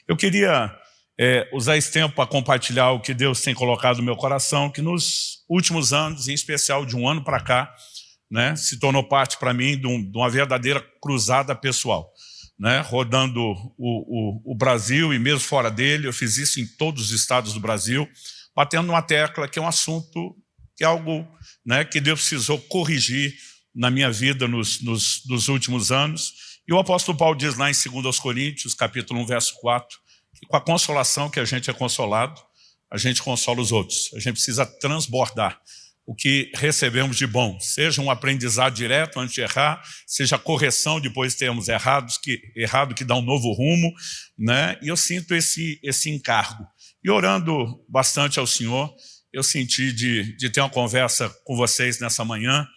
Eu queria usar esse tempo para compartilhar o que Deus tem colocado no meu coração, que nos últimos anos, em especial de um ano para cá, né, se tornou parte para mim de uma verdadeira cruzada pessoal, né, rodando o Brasil e mesmo fora dele. Eu fiz isso em todos os estados do Brasil, batendo numa tecla que é um assunto, que é algo, né, que Deus precisou corrigir na minha vida nos últimos anos. E o apóstolo Paulo diz lá em 2 Coríntios, capítulo 1, verso 4, que com a consolação que a gente é consolado, a gente consola os outros. A gente precisa transbordar o que recebemos de bom, seja um aprendizado direto antes de errar, seja correção depois de termos errado que dá um novo rumo, né? E eu sinto esse encargo. E orando bastante ao Senhor, eu senti de ter uma conversa com vocês nessa manhã,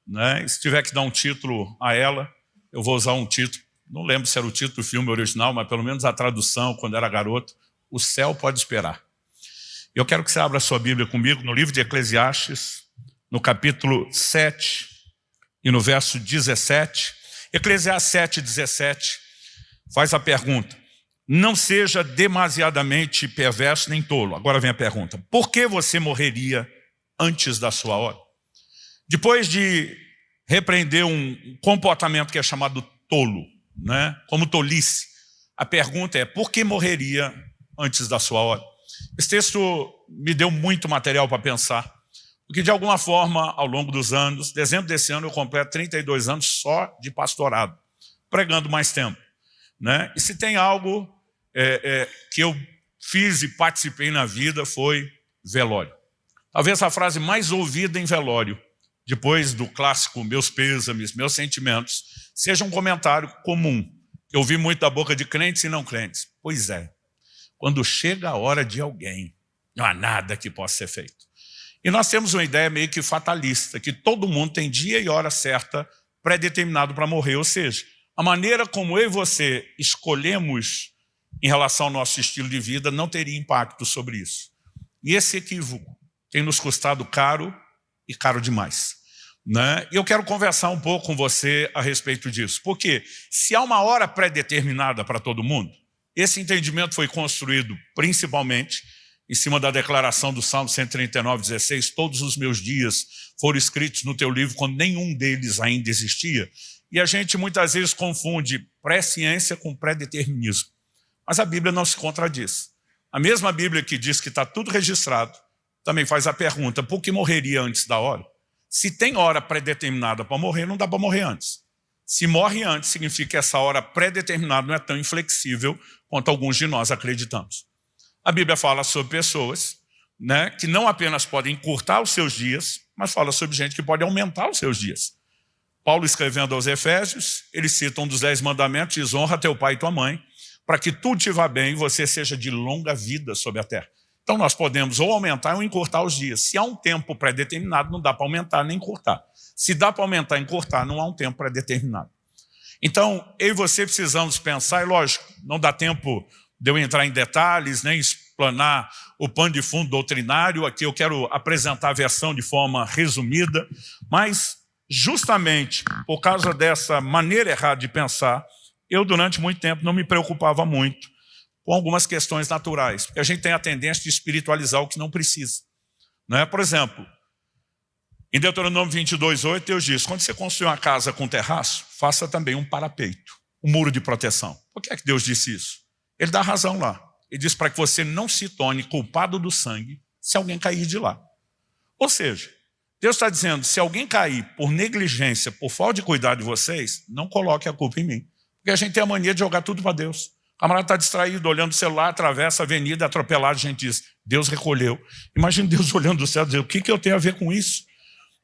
né? E se tiver que dar um título a ela, eu vou usar um título, não lembro se era o título do filme original, mas pelo menos a tradução, quando era garoto: O Céu Pode Esperar. Eu quero que você abra a sua Bíblia comigo no livro de Eclesiastes, no capítulo 7 e no verso 17. Eclesiastes 7, 17 faz a pergunta: não seja demasiadamente perverso nem tolo. Agora vem a pergunta: por que você morreria antes da sua hora? Depois de repreender um comportamento que é chamado tolo, né, como tolice, a pergunta é: por que morreria antes da sua hora? Esse texto me deu muito material para pensar, porque de alguma forma, ao longo dos anos, dezembro desse ano eu completo 32 anos só de pastorado, pregando mais tempo, né? E se tem algo que eu fiz e participei na vida, foi velório. Talvez a frase mais ouvida em velório, depois do clássico meus pêsames, meus sentimentos, seja um comentário comum. Eu ouvi muito da boca de crentes e não crentes. Pois é, quando chega a hora de alguém, não há nada que possa ser feito. E nós temos uma ideia meio que fatalista, que todo mundo tem dia e hora certa, pré-determinado para morrer. Ou seja, a maneira como eu e você escolhemos em relação ao nosso estilo de vida não teria impacto sobre isso. E esse equívoco tem nos custado caro e caro demais, né? E eu quero conversar um pouco com você a respeito disso. Porque se há uma hora pré-determinada para todo mundo, esse entendimento foi construído principalmente em cima da declaração do Salmo 139, 16, todos os meus dias foram escritos no teu livro quando nenhum deles ainda existia. E a gente muitas vezes confunde pré-ciência com pré-determinismo. Mas a Bíblia não se contradiz. A mesma Bíblia que diz que está tudo registrado, também faz a pergunta: por que morreria antes da hora? Se tem hora pré-determinada para morrer, não dá para morrer antes. Se morre antes, significa que essa hora pré-determinada não é tão inflexível quanto alguns de nós acreditamos. A Bíblia fala sobre pessoas, né, que não apenas podem encurtar os seus dias, mas fala sobre gente que pode aumentar os seus dias. Paulo, escrevendo aos Efésios, ele cita um dos 10 mandamentos: diz: honra teu pai e tua mãe, para que tudo te vá bem e você seja de longa vida sobre a terra. Então nós podemos ou aumentar ou encurtar os dias. Se há um tempo pré-determinado, não dá para aumentar nem encurtar. Se dá para aumentar e encurtar, não há um tempo pré-determinado. Então, eu e você precisamos pensar, e lógico, não dá tempo de eu entrar em detalhes, nem explanar o pano de fundo doutrinário. Aqui eu quero apresentar a versão de forma resumida, mas justamente por causa dessa maneira errada de pensar, eu durante muito tempo não me preocupava muito com algumas questões naturais, porque a gente tem a tendência de espiritualizar o que não precisa, né? Por exemplo, em Deuteronômio 22, 8, Deus diz: quando você construir uma casa com terraço, faça também um parapeito, um muro de proteção. Por que é que Deus disse isso? Ele dá razão lá. Ele diz para que você não se torne culpado do sangue se alguém cair de lá. Ou seja, Deus está dizendo: se alguém cair por negligência, por falta de cuidar de vocês, não coloque a culpa em mim. Porque a gente tem a mania de jogar tudo para Deus. O camarada está distraído, olhando o celular, atravessa a avenida, atropelado, a gente diz: Deus recolheu. Imagina Deus olhando do céu e dizer: o que eu tenho a ver com isso?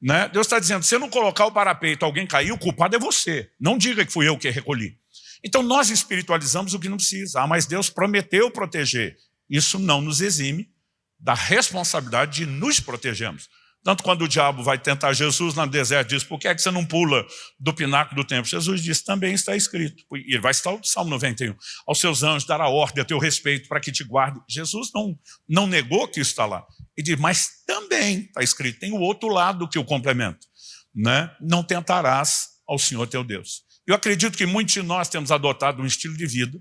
Né? Deus está dizendo: se eu não colocar o parapeito, alguém cair, o culpado é você. Não diga que fui eu que recolhi. Então nós espiritualizamos o que não precisa. Mas Deus prometeu proteger. Isso não nos exime da responsabilidade de nos protegermos. Tanto quando o diabo vai tentar Jesus no deserto, diz: por que é que você não pula do pináculo do templo? Jesus diz: também está escrito. E ele vai citar o Salmo 91. Aos seus anjos dará ordem a teu respeito para que te guarde. Jesus não negou que isso está lá. Ele diz: mas também está escrito. Tem o outro lado que o complementa, né? Não tentarás ao Senhor teu Deus. Eu acredito que muitos de nós temos adotado um estilo de vida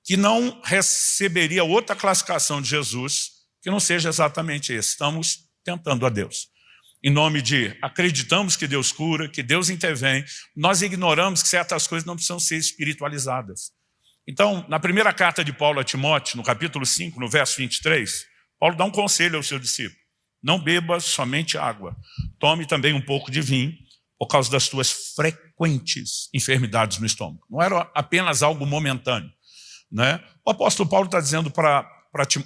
que não receberia outra classificação de Jesus que não seja exatamente esse. Estamos tentando a Deus. Em nome de acreditamos que Deus cura, que Deus intervém, nós ignoramos que certas coisas não precisam ser espiritualizadas. Então, na primeira carta de Paulo a Timóteo, no capítulo 5, no verso 23, Paulo dá um conselho ao seu discípulo. Não beba somente água, tome também um pouco de vinho, por causa das tuas frequentes enfermidades no estômago. Não era apenas algo momentâneo, né? O apóstolo Paulo está dizendo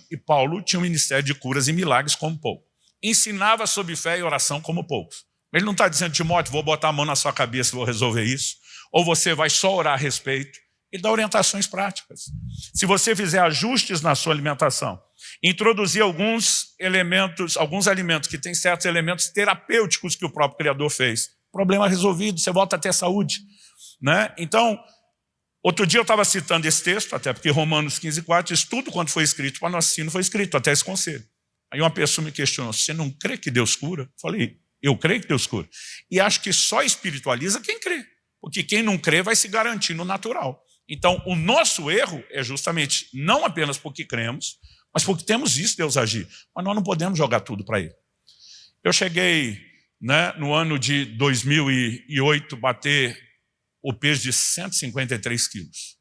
e Paulo tinha um ministério de curas e milagres como pouco. Ensinava sobre fé e oração como poucos. Ele não está dizendo, Timóteo, vou botar a mão na sua cabeça e vou resolver isso. Ou você vai só orar a respeito. Ele dá orientações práticas. Se você fizer ajustes na sua alimentação, introduzir alguns alimentos que têm certos elementos terapêuticos que o próprio Criador fez, problema resolvido, você volta a ter saúde, né? Então, outro dia eu estava citando esse texto, até porque Romanos 15:4 diz tudo quanto foi escrito para nosso ensino foi escrito, até esse conselho. Aí uma pessoa me questionou, você não crê que Deus cura? Eu falei, eu creio que Deus cura. E acho que só espiritualiza quem crê, porque quem não crê vai se garantir no natural. Então, o nosso erro é justamente não apenas porque cremos, mas porque temos visto Deus agir. Mas nós não podemos jogar tudo para Ele. Eu cheguei, né, no ano de 2008, bater o peso de 153 quilos.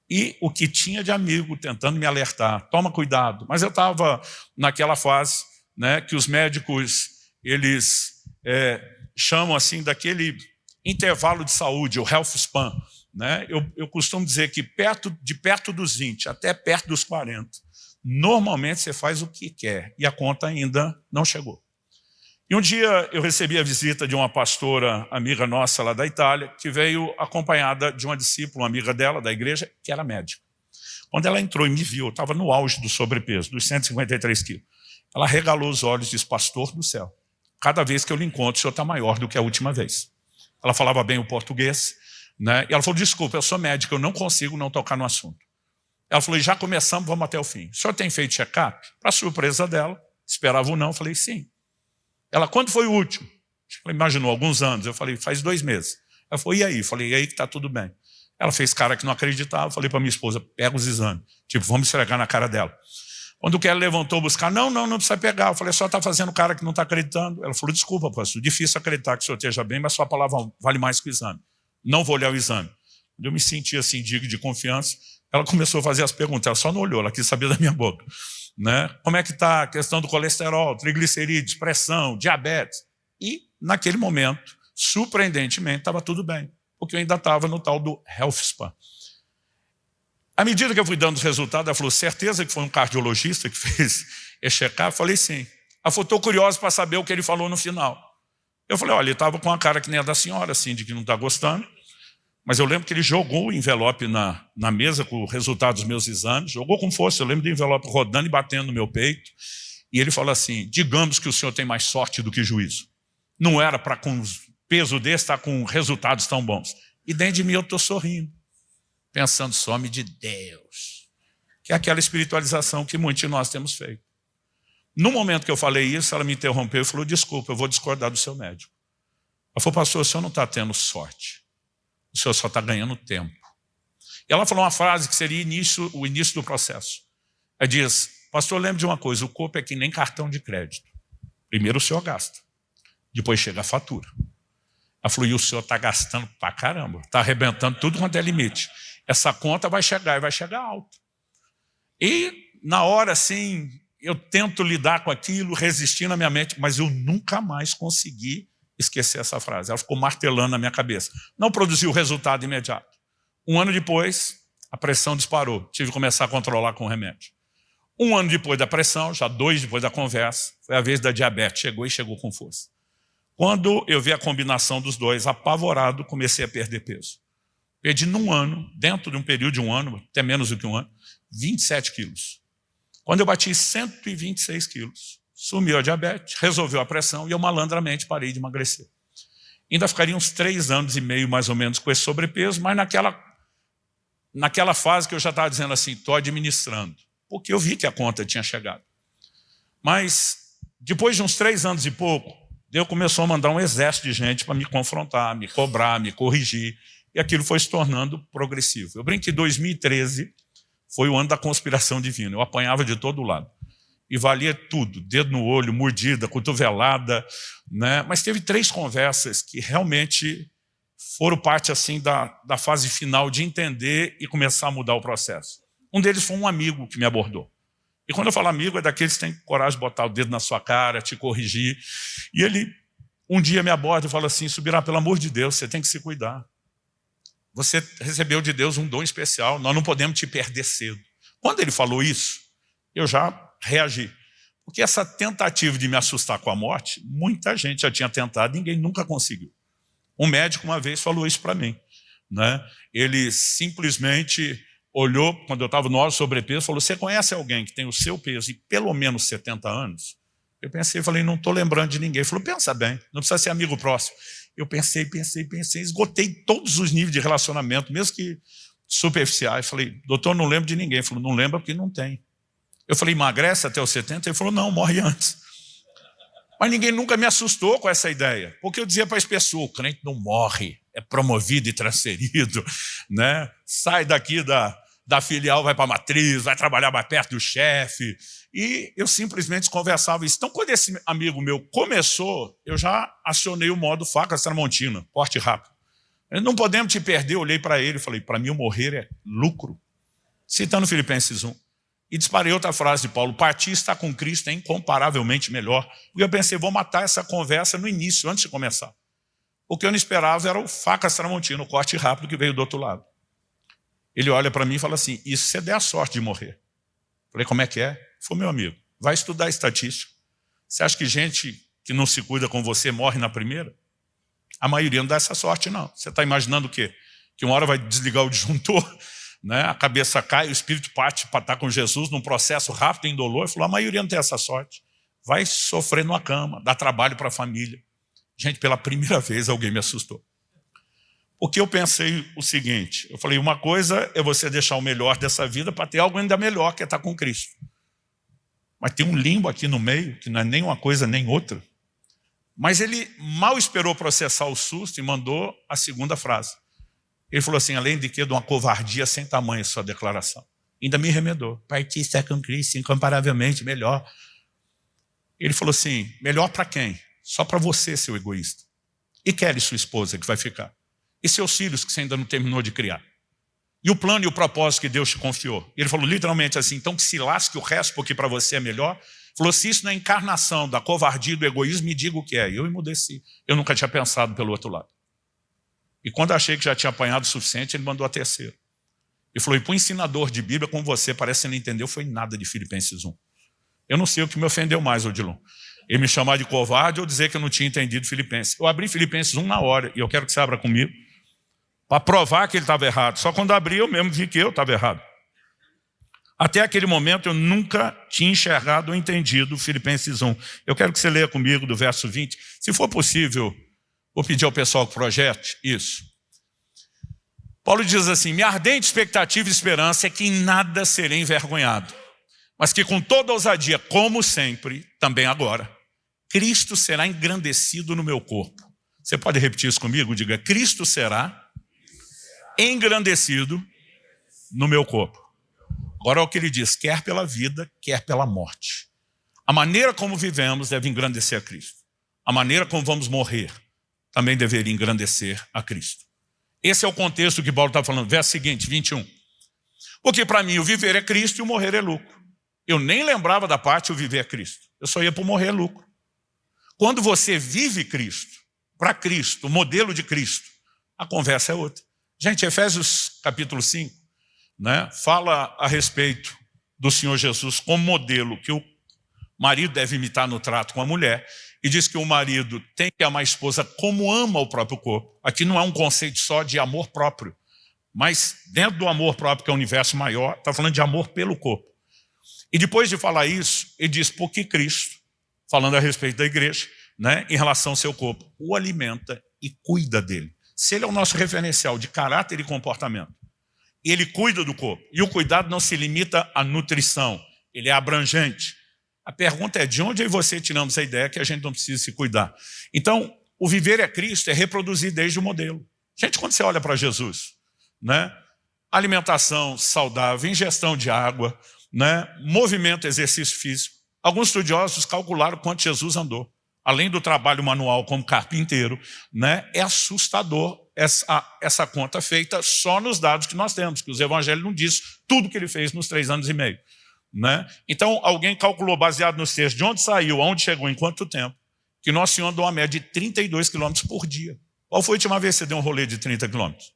E o que tinha de amigo tentando me alertar, toma cuidado. Mas eu estava naquela fase, né, que os médicos eles chamam assim daquele intervalo de saúde, o health span. Né? Eu costumo dizer que de perto dos 20 até perto dos 40, normalmente você faz o que quer e a conta ainda não chegou. E um dia eu recebi a visita de uma pastora amiga nossa lá da Itália, que veio acompanhada de uma discípula, uma amiga dela da igreja, que era médica. Quando ela entrou e me viu, eu estava no auge do sobrepeso, dos 153 quilos. Ela regalou os olhos e disse, pastor do céu, cada vez que eu lhe encontro, o senhor está maior do que a última vez. Ela falava bem o português, né? E ela falou, desculpa, eu sou médica, eu não consigo não tocar no assunto. Ela falou, já começamos, vamos até o fim. O senhor tem feito check-up? Para surpresa dela, esperava ou não, eu falei, sim. Ela, quando foi o último? Ela imaginou, alguns anos. Eu falei, faz 2 meses. Ela falou, e aí? Eu falei, e aí que está tudo bem. Ela fez cara que não acreditava. Eu falei para minha esposa, pega os exames. Tipo, vamos esfregar na cara dela. Quando o Kelly levantou buscar, não precisa pegar. Eu falei, só está fazendo cara que não está acreditando. Ela falou, desculpa, pastor, difícil acreditar que o senhor esteja bem, mas sua palavra vale mais que o exame. Não vou olhar o exame. Eu me senti assim, digno de confiança. Ela começou a fazer as perguntas, ela só não olhou, ela quis saber da minha boca. Né? Como é que está a questão do colesterol, triglicerídeos, pressão, diabetes? E, naquele momento, surpreendentemente, estava tudo bem, porque eu ainda estava no tal do Health Spa. À medida que eu fui dando os resultados, ela falou, certeza que foi um cardiologista que fez esse check-up? Eu falei, sim. Ela falou, estou curioso para saber o que ele falou no final. Eu falei, olha, ele estava com a cara que nem a da senhora, assim, de que não está gostando. Mas eu lembro que ele jogou o envelope na mesa com o resultado dos meus exames, jogou com força, eu lembro do envelope rodando e batendo no meu peito, e ele falou assim, digamos que o senhor tem mais sorte do que juízo. Não era para com peso desse estar com resultados tão bons. E dentro de mim eu estou sorrindo, pensando, some de Deus, que é aquela espiritualização que muitos de nós temos feito. No momento que eu falei isso, ela me interrompeu e falou, desculpa, eu vou discordar do seu médico. Ela falou, pastor, o senhor não está tendo sorte. O senhor só está ganhando tempo. E ela falou uma frase que seria o início do processo. Ela diz, pastor, lembre de uma coisa, o corpo é que nem cartão de crédito. Primeiro o senhor gasta, depois chega a fatura. Ela falou, e o senhor está gastando pra caramba, está arrebentando tudo quanto é limite. Essa conta vai chegar e vai chegar alto. E na hora, assim, eu tento lidar com aquilo, resistir na minha mente, mas eu nunca mais consegui esquecer essa frase. Ela ficou martelando na minha cabeça. Não produziu resultado imediato. 1 ano depois, a pressão disparou. Tive que começar a controlar com o remédio. 1 ano depois da pressão, já 2 depois da conversa, foi a vez da diabetes. Chegou com força. Quando eu vi a combinação dos dois, apavorado, comecei a perder peso. Perdi num ano, dentro de um período de 1 ano, até menos do que 1 ano, 27 quilos. Quando eu bati 126 quilos, sumiu a diabetes, resolveu a pressão e eu malandramente parei de emagrecer. Ainda ficaria uns 3 anos e meio mais ou menos com esse sobrepeso, mas naquela fase que eu já estava dizendo assim, estou administrando, porque eu vi que a conta tinha chegado. Mas depois de uns 3 anos e pouco, Deus começou a mandar um exército de gente para me confrontar, me cobrar, me corrigir, e aquilo foi se tornando progressivo. Eu brinco que 2013 foi o ano da conspiração divina. Eu apanhava de todo lado. E valia tudo, dedo no olho, mordida, cotovelada, né? Mas teve 3 conversas que realmente foram parte assim da fase final de entender e começar a mudar o processo. Um deles foi um amigo que me abordou. E quando eu falo amigo, é daqueles que têm coragem de botar o dedo na sua cara, te corrigir. E ele um dia me aborda e fala assim: Subirá, pelo amor de Deus, você tem que se cuidar. Você recebeu de Deus um dom especial, nós não podemos te perder cedo. Quando ele falou isso, eu já reagi. Porque essa tentativa de me assustar com a morte, muita gente já tinha tentado, ninguém nunca conseguiu. Um médico uma vez falou isso para mim, né? Ele simplesmente olhou, quando eu estava no auge sobrepeso, falou: você conhece alguém que tem o seu peso e pelo menos 70 anos? Eu pensei, falei, não estou lembrando de ninguém. Ele falou: pensa bem, não precisa ser amigo próximo. Eu pensei, esgotei todos os níveis de relacionamento, mesmo que superficiais. Falei: doutor, não lembro de ninguém. Ele falou: não lembra porque não tem. Eu falei: emagrece até os 70? Ele falou: não, morre antes. Mas ninguém nunca me assustou com essa ideia, porque eu dizia para as pessoas: o crente não morre, é promovido e transferido, né? Sai daqui da filial, vai para a matriz, vai trabalhar mais perto do chefe. E eu simplesmente conversava isso. Então, quando esse amigo meu começou, eu já acionei o modo faca tramontina, corte rápido. Não podemos te perder. Eu olhei para ele e falei: para mim o morrer é lucro. Citando Filipenses 1. E disparei outra frase de Paulo: partir estar com Cristo é incomparavelmente melhor. E eu pensei: vou matar essa conversa no início, antes de começar. O que eu não esperava era o faca tramontina, o corte rápido que veio do outro lado. Ele olha para mim e fala assim: e se você der a sorte de morrer? Falei: como é que é? Foi: meu amigo, vai estudar estatística. Você acha que gente que não se cuida com você morre na primeira? A maioria não dá essa sorte, não. Você está imaginando o quê? Que uma hora vai desligar o disjuntor, né? A cabeça cai, o espírito parte para estar com Jesus num processo rápido, indolor. Ele falou: a maioria não tem essa sorte. Vai sofrer numa cama, dá trabalho para a família. Gente, pela primeira vez alguém me assustou. Porque eu pensei o seguinte, eu falei: uma coisa é você deixar o melhor dessa vida para ter algo ainda melhor, que é estar com Cristo. Mas tem um limbo aqui no meio, que não é nem uma coisa nem outra. Mas ele mal esperou processar o susto e mandou a segunda frase. Ele falou assim: além de que de uma covardia sem tamanho sua declaração. Ainda me remedou: partir estar com Cristo, incomparavelmente melhor. Ele falou assim: melhor para quem? Só para você, seu egoísta. E Kelly, sua esposa, que vai ficar. E seus filhos, que você ainda não terminou de criar. E o plano e o propósito que Deus te confiou. E ele falou literalmente assim: então que se lasque o resto, porque para você é melhor. Falou: se isso não é encarnação da covardia e do egoísmo, me diga o que é. E eu emudeci. Eu nunca tinha pensado pelo outro lado. E quando achei que já tinha apanhado o suficiente, ele mandou a terceira. Ele falou: e para o ensinador de Bíblia como você, parece que não entendeu, foi nada de Filipenses 1. Eu não sei o que me ofendeu mais, Odilon. Ele me chamar de covarde ou dizer que eu não tinha entendido Filipenses. Eu abri Filipenses 1 na hora, e eu quero que você abra comigo, para provar que ele estava errado. Só quando abri eu mesmo vi que eu estava errado. Até aquele momento eu nunca tinha enxergado ou entendido Filipenses 1. Eu quero que você leia comigo do verso 20. Se for possível, vou pedir ao pessoal que projete isso. Paulo diz assim: minha ardente expectativa e esperança é que em nada serei envergonhado, mas que com toda ousadia, como sempre, também agora, Cristo será engrandecido no meu corpo. Você pode repetir isso comigo? Diga: Cristo será engrandecido no meu corpo. Agora é o que ele diz: quer pela vida, quer pela morte. A maneira como vivemos deve engrandecer a Cristo. A maneira como vamos morrer também deveria engrandecer a Cristo. Esse é o contexto que Paulo está falando. Verso seguinte, 21. Porque para mim o viver é Cristo e o morrer é lucro. Eu nem lembrava da parte o viver é Cristo. Eu só ia para o morrer é lucro. Quando você vive Cristo, para Cristo, o modelo de Cristo, a conversa é outra. Gente, Efésios capítulo 5, né, fala a respeito do Senhor Jesus como modelo que o marido deve imitar no trato com a mulher, e diz que o marido tem que amar a esposa como ama o próprio corpo. Aqui não é um conceito só de amor próprio, mas dentro do amor próprio, que é o universo maior, está falando de amor pelo corpo. E depois de falar isso, ele diz: porque Cristo, falando a respeito da igreja, né, em relação ao seu corpo, o alimenta e cuida dele. Se ele é o nosso referencial de caráter e comportamento, e ele cuida do corpo, e o cuidado não se limita à nutrição, ele é abrangente. A pergunta é: de onde eu e você tiramos a ideia que a gente não precisa se cuidar? Então, o viver é Cristo é reproduzir desde o modelo. Gente, quando você olha para Jesus, né, alimentação saudável, ingestão de água, né? Movimento, exercício físico. Alguns estudiosos calcularam quanto Jesus andou. Além do trabalho manual como carpinteiro, né? É assustador essa conta feita só nos dados que nós temos, que os evangelhos não dizem tudo que ele fez nos 3 anos e meio. Né? Então, alguém calculou, baseado nos textos, de onde saiu, aonde chegou, em quanto tempo, que Nosso Senhor andou uma média de 32 quilômetros por dia. Qual foi a última vez que você deu um rolê de 30 quilômetros?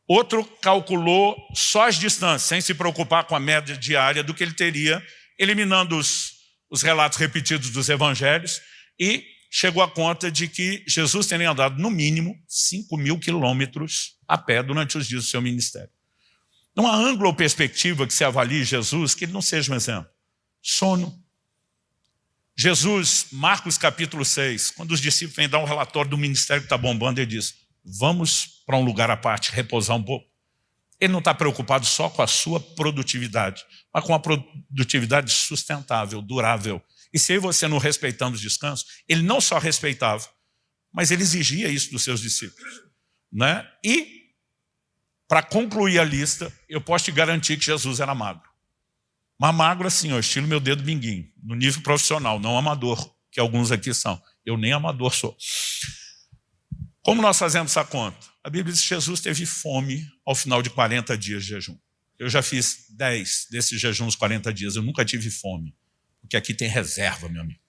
Outro calculou só as distâncias, sem se preocupar com a média diária do que ele teria, eliminando os relatos repetidos dos evangelhos, e chegou à conta de que Jesus teria andado, no mínimo, 5.000 quilômetros a pé durante os dias do seu ministério. Não há ângulo ou perspectiva que se avalie Jesus que ele não seja um exemplo. Sono. Jesus, Marcos capítulo 6, quando os discípulos vêm dar um relatório do ministério que está bombando, ele diz, vamos para um lugar à parte, repousar um pouco. Ele não está preocupado só com a sua produtividade, mas com a produtividade sustentável, durável. E se você não respeitando os descansos, ele não só respeitava, mas ele exigia isso dos seus discípulos. Né? E, para concluir a lista, eu posso te garantir que Jesus era magro. Mas magro assim, ó, estilo meu dedo minguinho, no nível profissional, não amador, que alguns aqui são. Eu nem amador sou. Como nós fazemos essa conta? A Bíblia diz que Jesus teve fome ao final de 40 dias de jejum. Eu já fiz 10 desses jejuns 40 dias, eu nunca tive fome. Porque aqui tem reserva, meu amigo.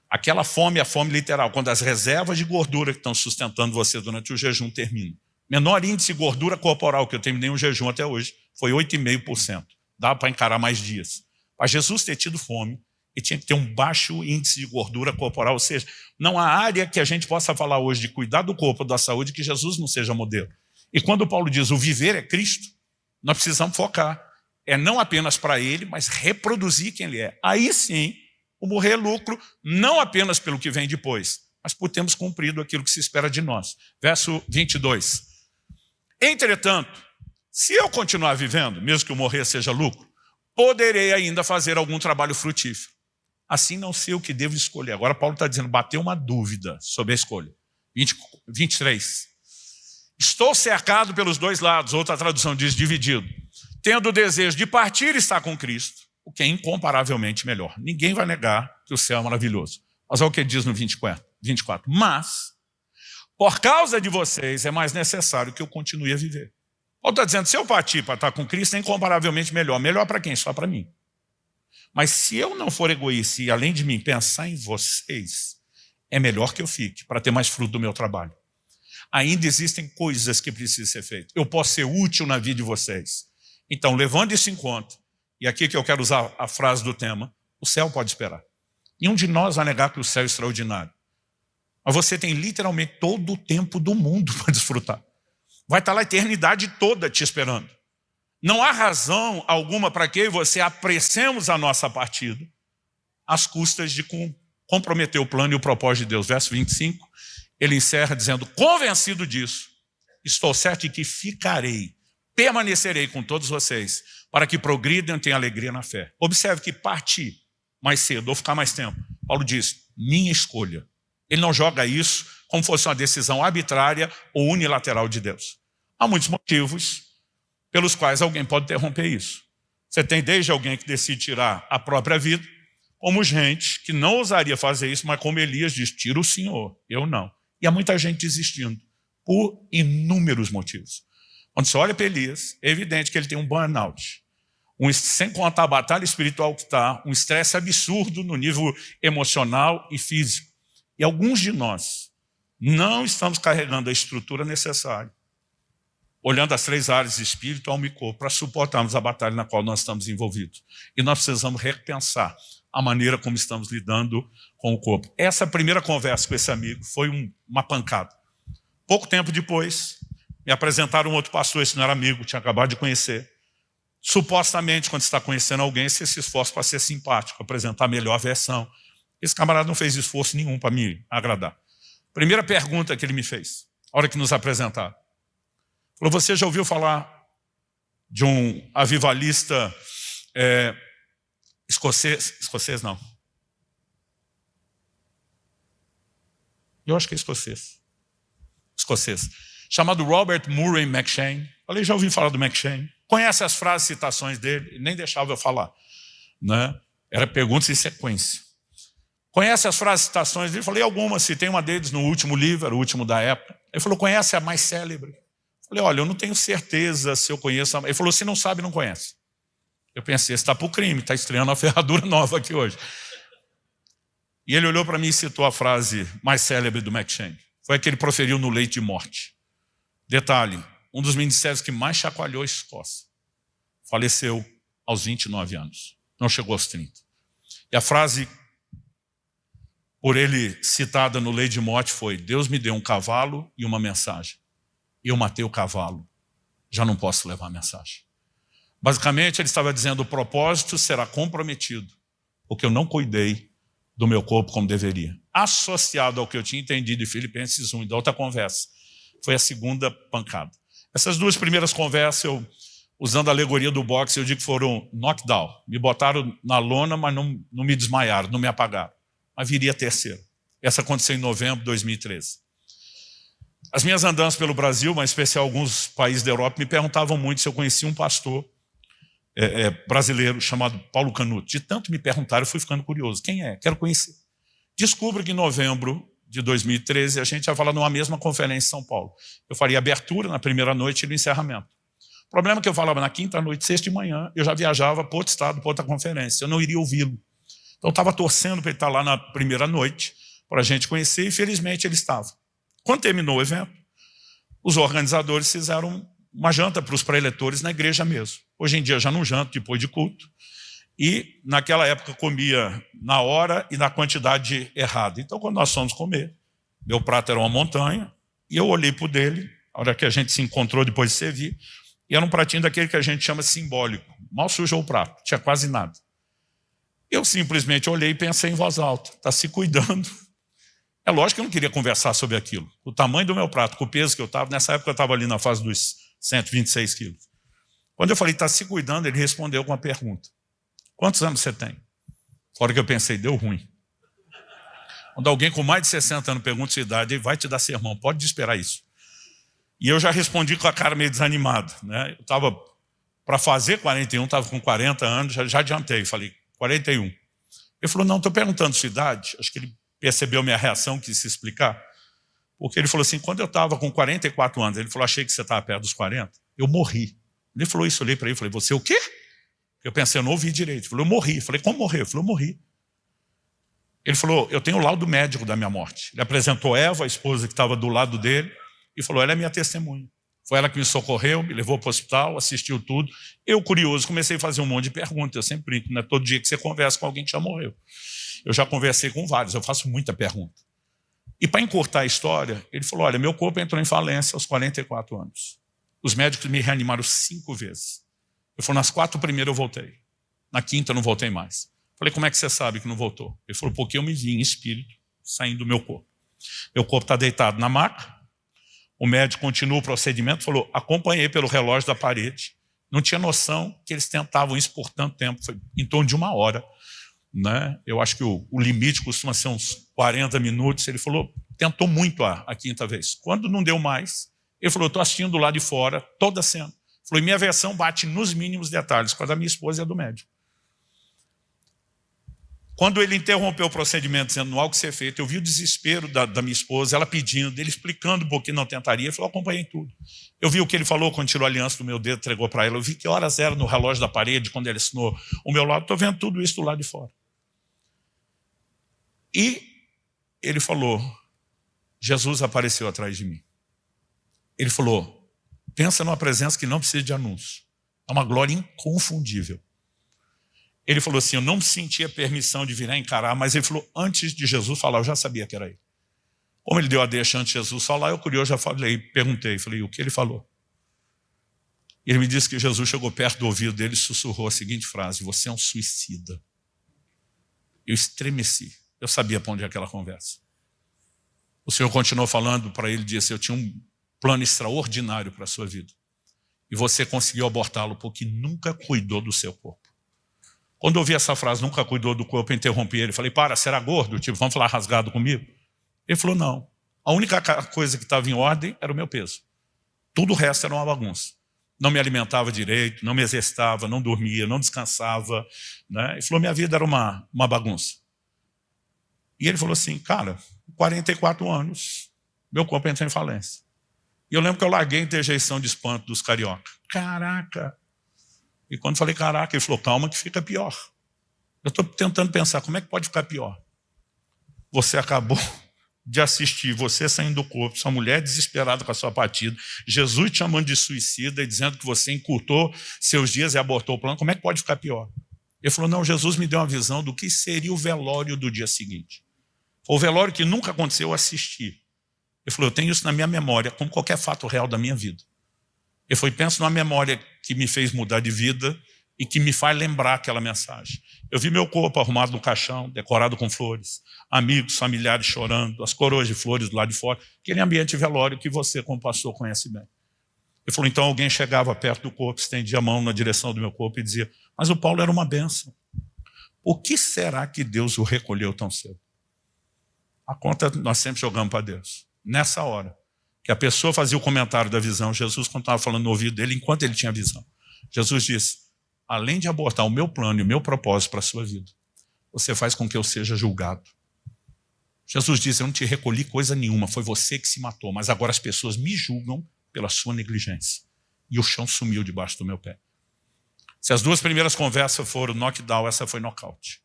Aquela fome é a fome literal, quando as reservas de gordura que estão sustentando você durante o jejum terminam. Menor índice de gordura corporal que eu terminei um jejum até hoje foi 8,5%. Dá para encarar mais dias. Para Jesus ter tido fome, ele tinha que ter um baixo índice de gordura corporal, ou seja, não há área que a gente possa falar hoje de cuidar do corpo, da saúde, que Jesus não seja modelo. E quando Paulo diz o viver é Cristo, nós precisamos focar. É não apenas para ele, mas reproduzir quem ele é. Aí sim, o morrer é lucro, não apenas pelo que vem depois, mas por termos cumprido aquilo que se espera de nós. Verso 22. Entretanto, se eu continuar vivendo, mesmo que o morrer seja lucro, poderei ainda fazer algum trabalho frutífero. Assim não sei o que devo escolher. Agora Paulo está dizendo, bateu uma dúvida sobre a escolha. 23. Estou cercado pelos dois lados, outra tradução diz dividido. Tendo o desejo de partir e estar com Cristo, o que é incomparavelmente melhor. Ninguém vai negar que o céu é maravilhoso. Mas olha o que ele diz no 24. Mas, por causa de vocês, é mais necessário que eu continue a viver. Paulo está dizendo, se eu partir para estar com Cristo, é incomparavelmente melhor. Melhor para quem? Só para mim. Mas se eu não for egoísta e, além de mim, pensar em vocês, é melhor que eu fique, para ter mais fruto do meu trabalho. Ainda existem coisas que precisam ser feitas. Eu posso ser útil na vida de vocês. Então, levando isso em conta, e aqui que eu quero usar a frase do tema, o céu pode esperar. Nenhum de nós vai negar que o céu é extraordinário. Mas você tem literalmente todo o tempo do mundo para desfrutar. Vai estar lá a eternidade toda te esperando. Não há razão alguma para que eu e você apressemos a nossa partida às custas de comprometer o plano e o propósito de Deus. Verso 25, ele encerra dizendo, convencido disso, estou certo de que ficarei, permanecerei com todos vocês, para que progridam e tenham alegria na fé. Observe que partir mais cedo ou ficar mais tempo, Paulo diz, minha escolha. Ele não joga isso como fosse uma decisão arbitrária ou unilateral de Deus. Há muitos motivos pelos quais alguém pode interromper isso. Você tem desde alguém que decide tirar a própria vida, como gente que não ousaria fazer isso, mas como Elias diz, tira o Senhor, eu não. E há muita gente desistindo, por inúmeros motivos. Quando você olha para Elias, é evidente que ele tem um burnout. Sem contar a batalha espiritual que está, um estresse absurdo no nível emocional e físico. E alguns de nós não estamos carregando a estrutura necessária, olhando as 3 áreas, espírito, alma e corpo, para suportarmos a batalha na qual nós estamos envolvidos. E nós precisamos repensar a maneira como estamos lidando com o corpo. Essa primeira conversa com esse amigo foi uma pancada. Pouco tempo depois, me apresentaram um outro pastor, esse não era amigo, tinha acabado de conhecer. Supostamente, quando você está conhecendo alguém, você se esforça para ser simpático, apresentar a melhor versão. Esse camarada não fez esforço nenhum para me agradar. Primeira pergunta que ele me fez, a hora que nos apresentaram. Falou, você já ouviu falar de um avivalista escocês? Escocês não. Eu acho que é escocês. Chamado Robert Murray McCheyne, Falei, já ouvi falar do McShane? Conhece as frases, citações dele? Ele nem deixava eu falar, né? Era perguntas em sequência. Conhece as frases, citações dele? Falei, algumas, se tem uma deles no último livro, era o último da época. Ele falou, conhece a mais célebre? Falei, olha, eu não tenho certeza se eu conheço. Ele falou, se não sabe, não conhece. Eu pensei, está para o crime, está estreando uma ferradura nova aqui hoje. E ele olhou para mim e citou a frase mais célebre do McShane. Foi a que ele proferiu no leito de morte. Detalhe, um dos ministérios que mais chacoalhou a Escócia. Faleceu aos 29 anos. Não chegou aos 30. E a frase, por ele citada no leito de morte, foi: Deus me deu um cavalo e uma mensagem. Eu matei o cavalo. Já não posso levar a mensagem. Basicamente, ele estava dizendo: o propósito será comprometido, porque eu não cuidei do meu corpo como deveria. Associado ao que eu tinha entendido de Filipenses 1 e da outra conversa, foi a segunda pancada. Essas duas primeiras conversas, eu, usando a alegoria do boxe, eu digo que foram knockdown. Me botaram na lona, mas não me desmaiaram, não me apagaram. Mas viria a terceira. Essa aconteceu em novembro de 2013. As minhas andanças pelo Brasil, mas em especial alguns países da Europa, me perguntavam muito se eu conhecia um pastor brasileiro chamado Paulo Canuto. De tanto me perguntaram, eu fui ficando curioso. Quem é? Quero conhecer. Descubro que em novembro de 2013 a gente ia falar numa mesma conferência em São Paulo. Eu faria a abertura na primeira noite e no encerramento. O problema é que eu falava na quinta noite, sexta de manhã, eu já viajava para outro estado, para outra conferência. Eu não iria ouvi-lo. Então eu estava torcendo para ele estar lá na primeira noite, para a gente conhecer, e felizmente ele estava. Quando terminou o evento, os organizadores fizeram uma janta para os pré-eletores na igreja mesmo. Hoje em dia já não janto depois de culto. E naquela época comia na hora e na quantidade errada. Então quando nós fomos comer, meu prato era uma montanha, e eu olhei para o dele, a hora que a gente se encontrou depois de servir, e era um pratinho daquele que a gente chama simbólico. Mal sujou o prato, tinha quase nada. Eu simplesmente olhei e pensei em voz alta: está se cuidando. É lógico que eu não queria conversar sobre aquilo. O tamanho do meu prato, com o peso que eu estava, nessa época eu estava ali na fase dos 126 quilos. Quando eu falei, está se cuidando, ele respondeu com uma pergunta: quantos anos você tem? Fora que eu pensei, deu ruim. Quando alguém com mais de 60 anos pergunta sua idade, ele vai te dar sermão, pode esperar isso. E eu já respondi com a cara meio desanimado, né? Eu estava para fazer 41, estava com 40 anos, já adiantei, falei 41. Ele falou, não, estou perguntando sua idade. Acho que ele percebeu minha reação, quis se explicar. Porque ele falou assim, quando eu estava com 44 anos, ele falou, achei que você estava perto dos 40, eu morri. Ele falou isso, eu olhei para ele e falei, você o quê? Eu pensei, eu não ouvi direito. Ele falou, eu morri. Eu falei, como morreu? Ele falou, eu morri. Ele falou, eu tenho o laudo médico da minha morte. Ele apresentou Eva, a esposa que estava do lado dele, e falou, ela é minha testemunha. Foi ela que me socorreu, me levou para o hospital, assistiu tudo. Eu, curioso, comecei a fazer um monte de perguntas. Eu sempre brinco, não é todo dia que você conversa com alguém que já morreu. Eu já conversei com vários, eu faço muita pergunta. E para encurtar a história, ele falou, olha, meu corpo entrou em falência aos 44 anos. Os médicos me reanimaram 5 vezes. Ele falou, nas 4 primeiras eu voltei. Na 5ª eu não voltei mais. Falei, como é que você sabe que não voltou? Ele falou, porque eu me vi em espírito saindo do meu corpo. Meu corpo está deitado na maca. O médico continua o procedimento, falou, acompanhei pelo relógio da parede. Não tinha noção que eles tentavam isso por tanto tempo. Foi em torno de 1 hora. Né? Eu acho que o limite costuma ser uns 40 minutos. Ele falou, tentou muito a 5ª vez. Quando não deu mais, ele falou, estou assistindo do lado de fora, toda a cena. Falou, e minha versão bate nos mínimos detalhes com a da minha esposa e a do médico. Quando ele interrompeu o procedimento, dizendo, não há o que ser feito, eu vi o desespero da minha esposa, ela pedindo, ele explicando por que não tentaria. Ele falou, acompanhei tudo. Eu vi o que ele falou quando tirou a aliança do meu dedo, entregou para ela. Eu vi que horas era no relógio da parede, quando ele assinou o meu lado. Estou vendo tudo isso do lado de fora. E ele falou, Jesus apareceu atrás de mim. Ele falou, pensa numa presença que não precisa de anúncio. É uma glória inconfundível. Ele falou assim, eu não sentia permissão de vir a encarar, mas ele falou, antes de Jesus falar, eu já sabia que era ele. Como ele deu a deixa antes de Jesus falar, eu curioso já falei, perguntei, falei, o que ele falou? Ele me disse que Jesus chegou perto do ouvido dele e sussurrou a seguinte frase, você é um suicida. Eu estremeci, eu sabia para onde é aquela conversa. O Senhor continuou falando para ele, disse, eu tinha um plano extraordinário para a sua vida. E você conseguiu abortá-lo porque nunca cuidou do seu corpo. Quando eu ouvi essa frase, nunca cuidou do corpo, eu interrompi ele. Falei, para, será gordo? Tipo, vamos falar rasgado comigo? Ele falou, não. A única coisa que estava em ordem era o meu peso. Tudo o resto era uma bagunça. não me alimentava direito, não me exercitava, não dormia, não descansava, né? Ele falou, minha vida era uma bagunça. E ele falou assim, cara, 44 anos, meu corpo entrou em falência. E eu lembro que eu larguei a interjeição de espanto dos carioca. Caraca! E quando falei caraca, ele falou, calma que fica pior. Eu estou tentando pensar, como é que pode ficar pior? Você acabou de assistir você saindo do corpo, sua mulher desesperada com a sua partida, Jesus te chamando de suicida e dizendo que você encurtou seus dias e abortou o plano, como é que pode ficar pior? Ele falou, não, Jesus me deu uma visão do que seria o velório do dia seguinte. O velório que nunca aconteceu, eu assisti. Ele falou, eu tenho isso na minha memória, como qualquer fato real da minha vida. Ele falou, penso numa memória que me fez mudar de vida e que me faz lembrar aquela mensagem. Eu vi meu corpo arrumado no caixão, decorado com flores, amigos, familiares chorando, as coroas de flores do lado de fora, aquele ambiente velório que você, como pastor, conhece bem. Ele falou, então alguém chegava perto do corpo, estendia a mão na direção do meu corpo e dizia, mas o Paulo era uma bênção. Por que será que Deus o recolheu tão cedo? A conta nós sempre jogamos para Deus. Nessa hora, que a pessoa fazia o comentário da visão, Jesus, quando estava falando no ouvido dele, enquanto ele tinha visão, Jesus disse, além de abortar o meu plano e o meu propósito para a sua vida, você faz com que eu seja julgado. Jesus disse, eu não te recolhi coisa nenhuma, foi você que se matou, mas agora as pessoas me julgam pela sua negligência. E o chão sumiu debaixo do meu pé. Se as duas primeiras conversas foram knockdown, essa foi knockout.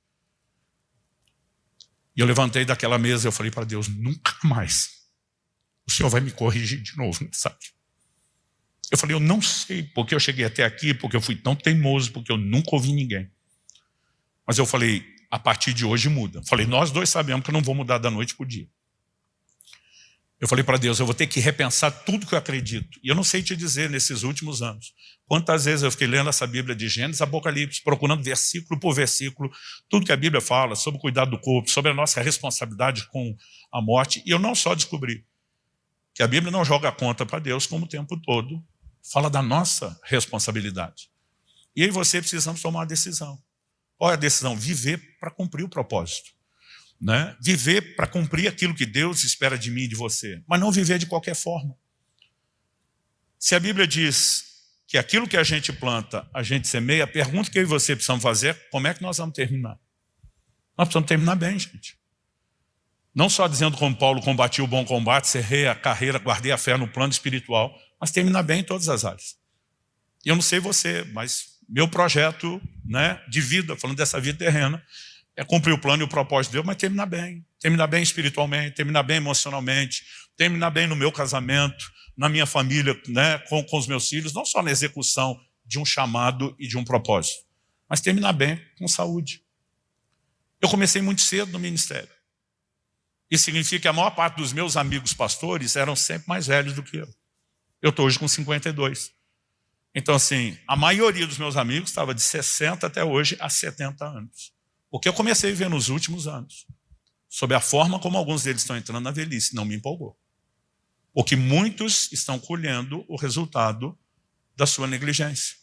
E eu levantei daquela mesa e eu falei para Deus, nunca mais o Senhor vai me corrigir de novo, sabe? Eu falei, eu não sei porque eu cheguei até aqui, porque eu fui tão teimoso, porque eu nunca ouvi ninguém. Mas eu falei, a partir de hoje muda. Eu falei, nós dois sabemos que eu não vou mudar da noite para o dia. Eu falei para Deus, eu vou ter que repensar tudo que eu acredito. E eu não sei te dizer nesses últimos anos quantas vezes eu fiquei lendo essa Bíblia de Gênesis, Apocalipse, procurando versículo por versículo, tudo que a Bíblia fala sobre o cuidado do corpo, sobre a nossa responsabilidade com a morte. E eu não só descobri que a Bíblia não joga a conta para Deus como o tempo todo, fala da nossa responsabilidade. E eu e você precisamos tomar uma decisão. Qual é a decisão? Viver para cumprir o propósito. Né? Viver para cumprir aquilo que Deus espera de mim e de você, mas não viver de qualquer forma. Se a Bíblia diz que aquilo que a gente planta, a gente semeia, a pergunta que eu e você precisamos fazer é como é que nós vamos terminar? Nós precisamos terminar bem, gente. Não só dizendo como Paulo combatiu o bom combate, cerrei a carreira, guardei a fé no plano espiritual, mas terminar bem em todas as áreas. E eu não sei você, mas meu projeto, né, de vida, falando dessa vida terrena, é cumprir o plano e o propósito de Deus, mas terminar bem. Terminar bem espiritualmente, terminar bem emocionalmente, terminar bem no meu casamento, na minha família, né, com os meus filhos, não só na execução de um chamado e de um propósito, mas terminar bem com saúde. Eu comecei muito cedo no ministério. Isso significa que a maior parte dos meus amigos pastores eram sempre mais velhos do que eu. Eu estou hoje com 52. Então, assim, a maioria dos meus amigos estava de 60 até hoje a 70 anos. O que eu comecei a ver nos últimos anos, sobre a forma como alguns deles estão entrando na velhice, não me empolgou. Porque muitos estão colhendo o resultado da sua negligência.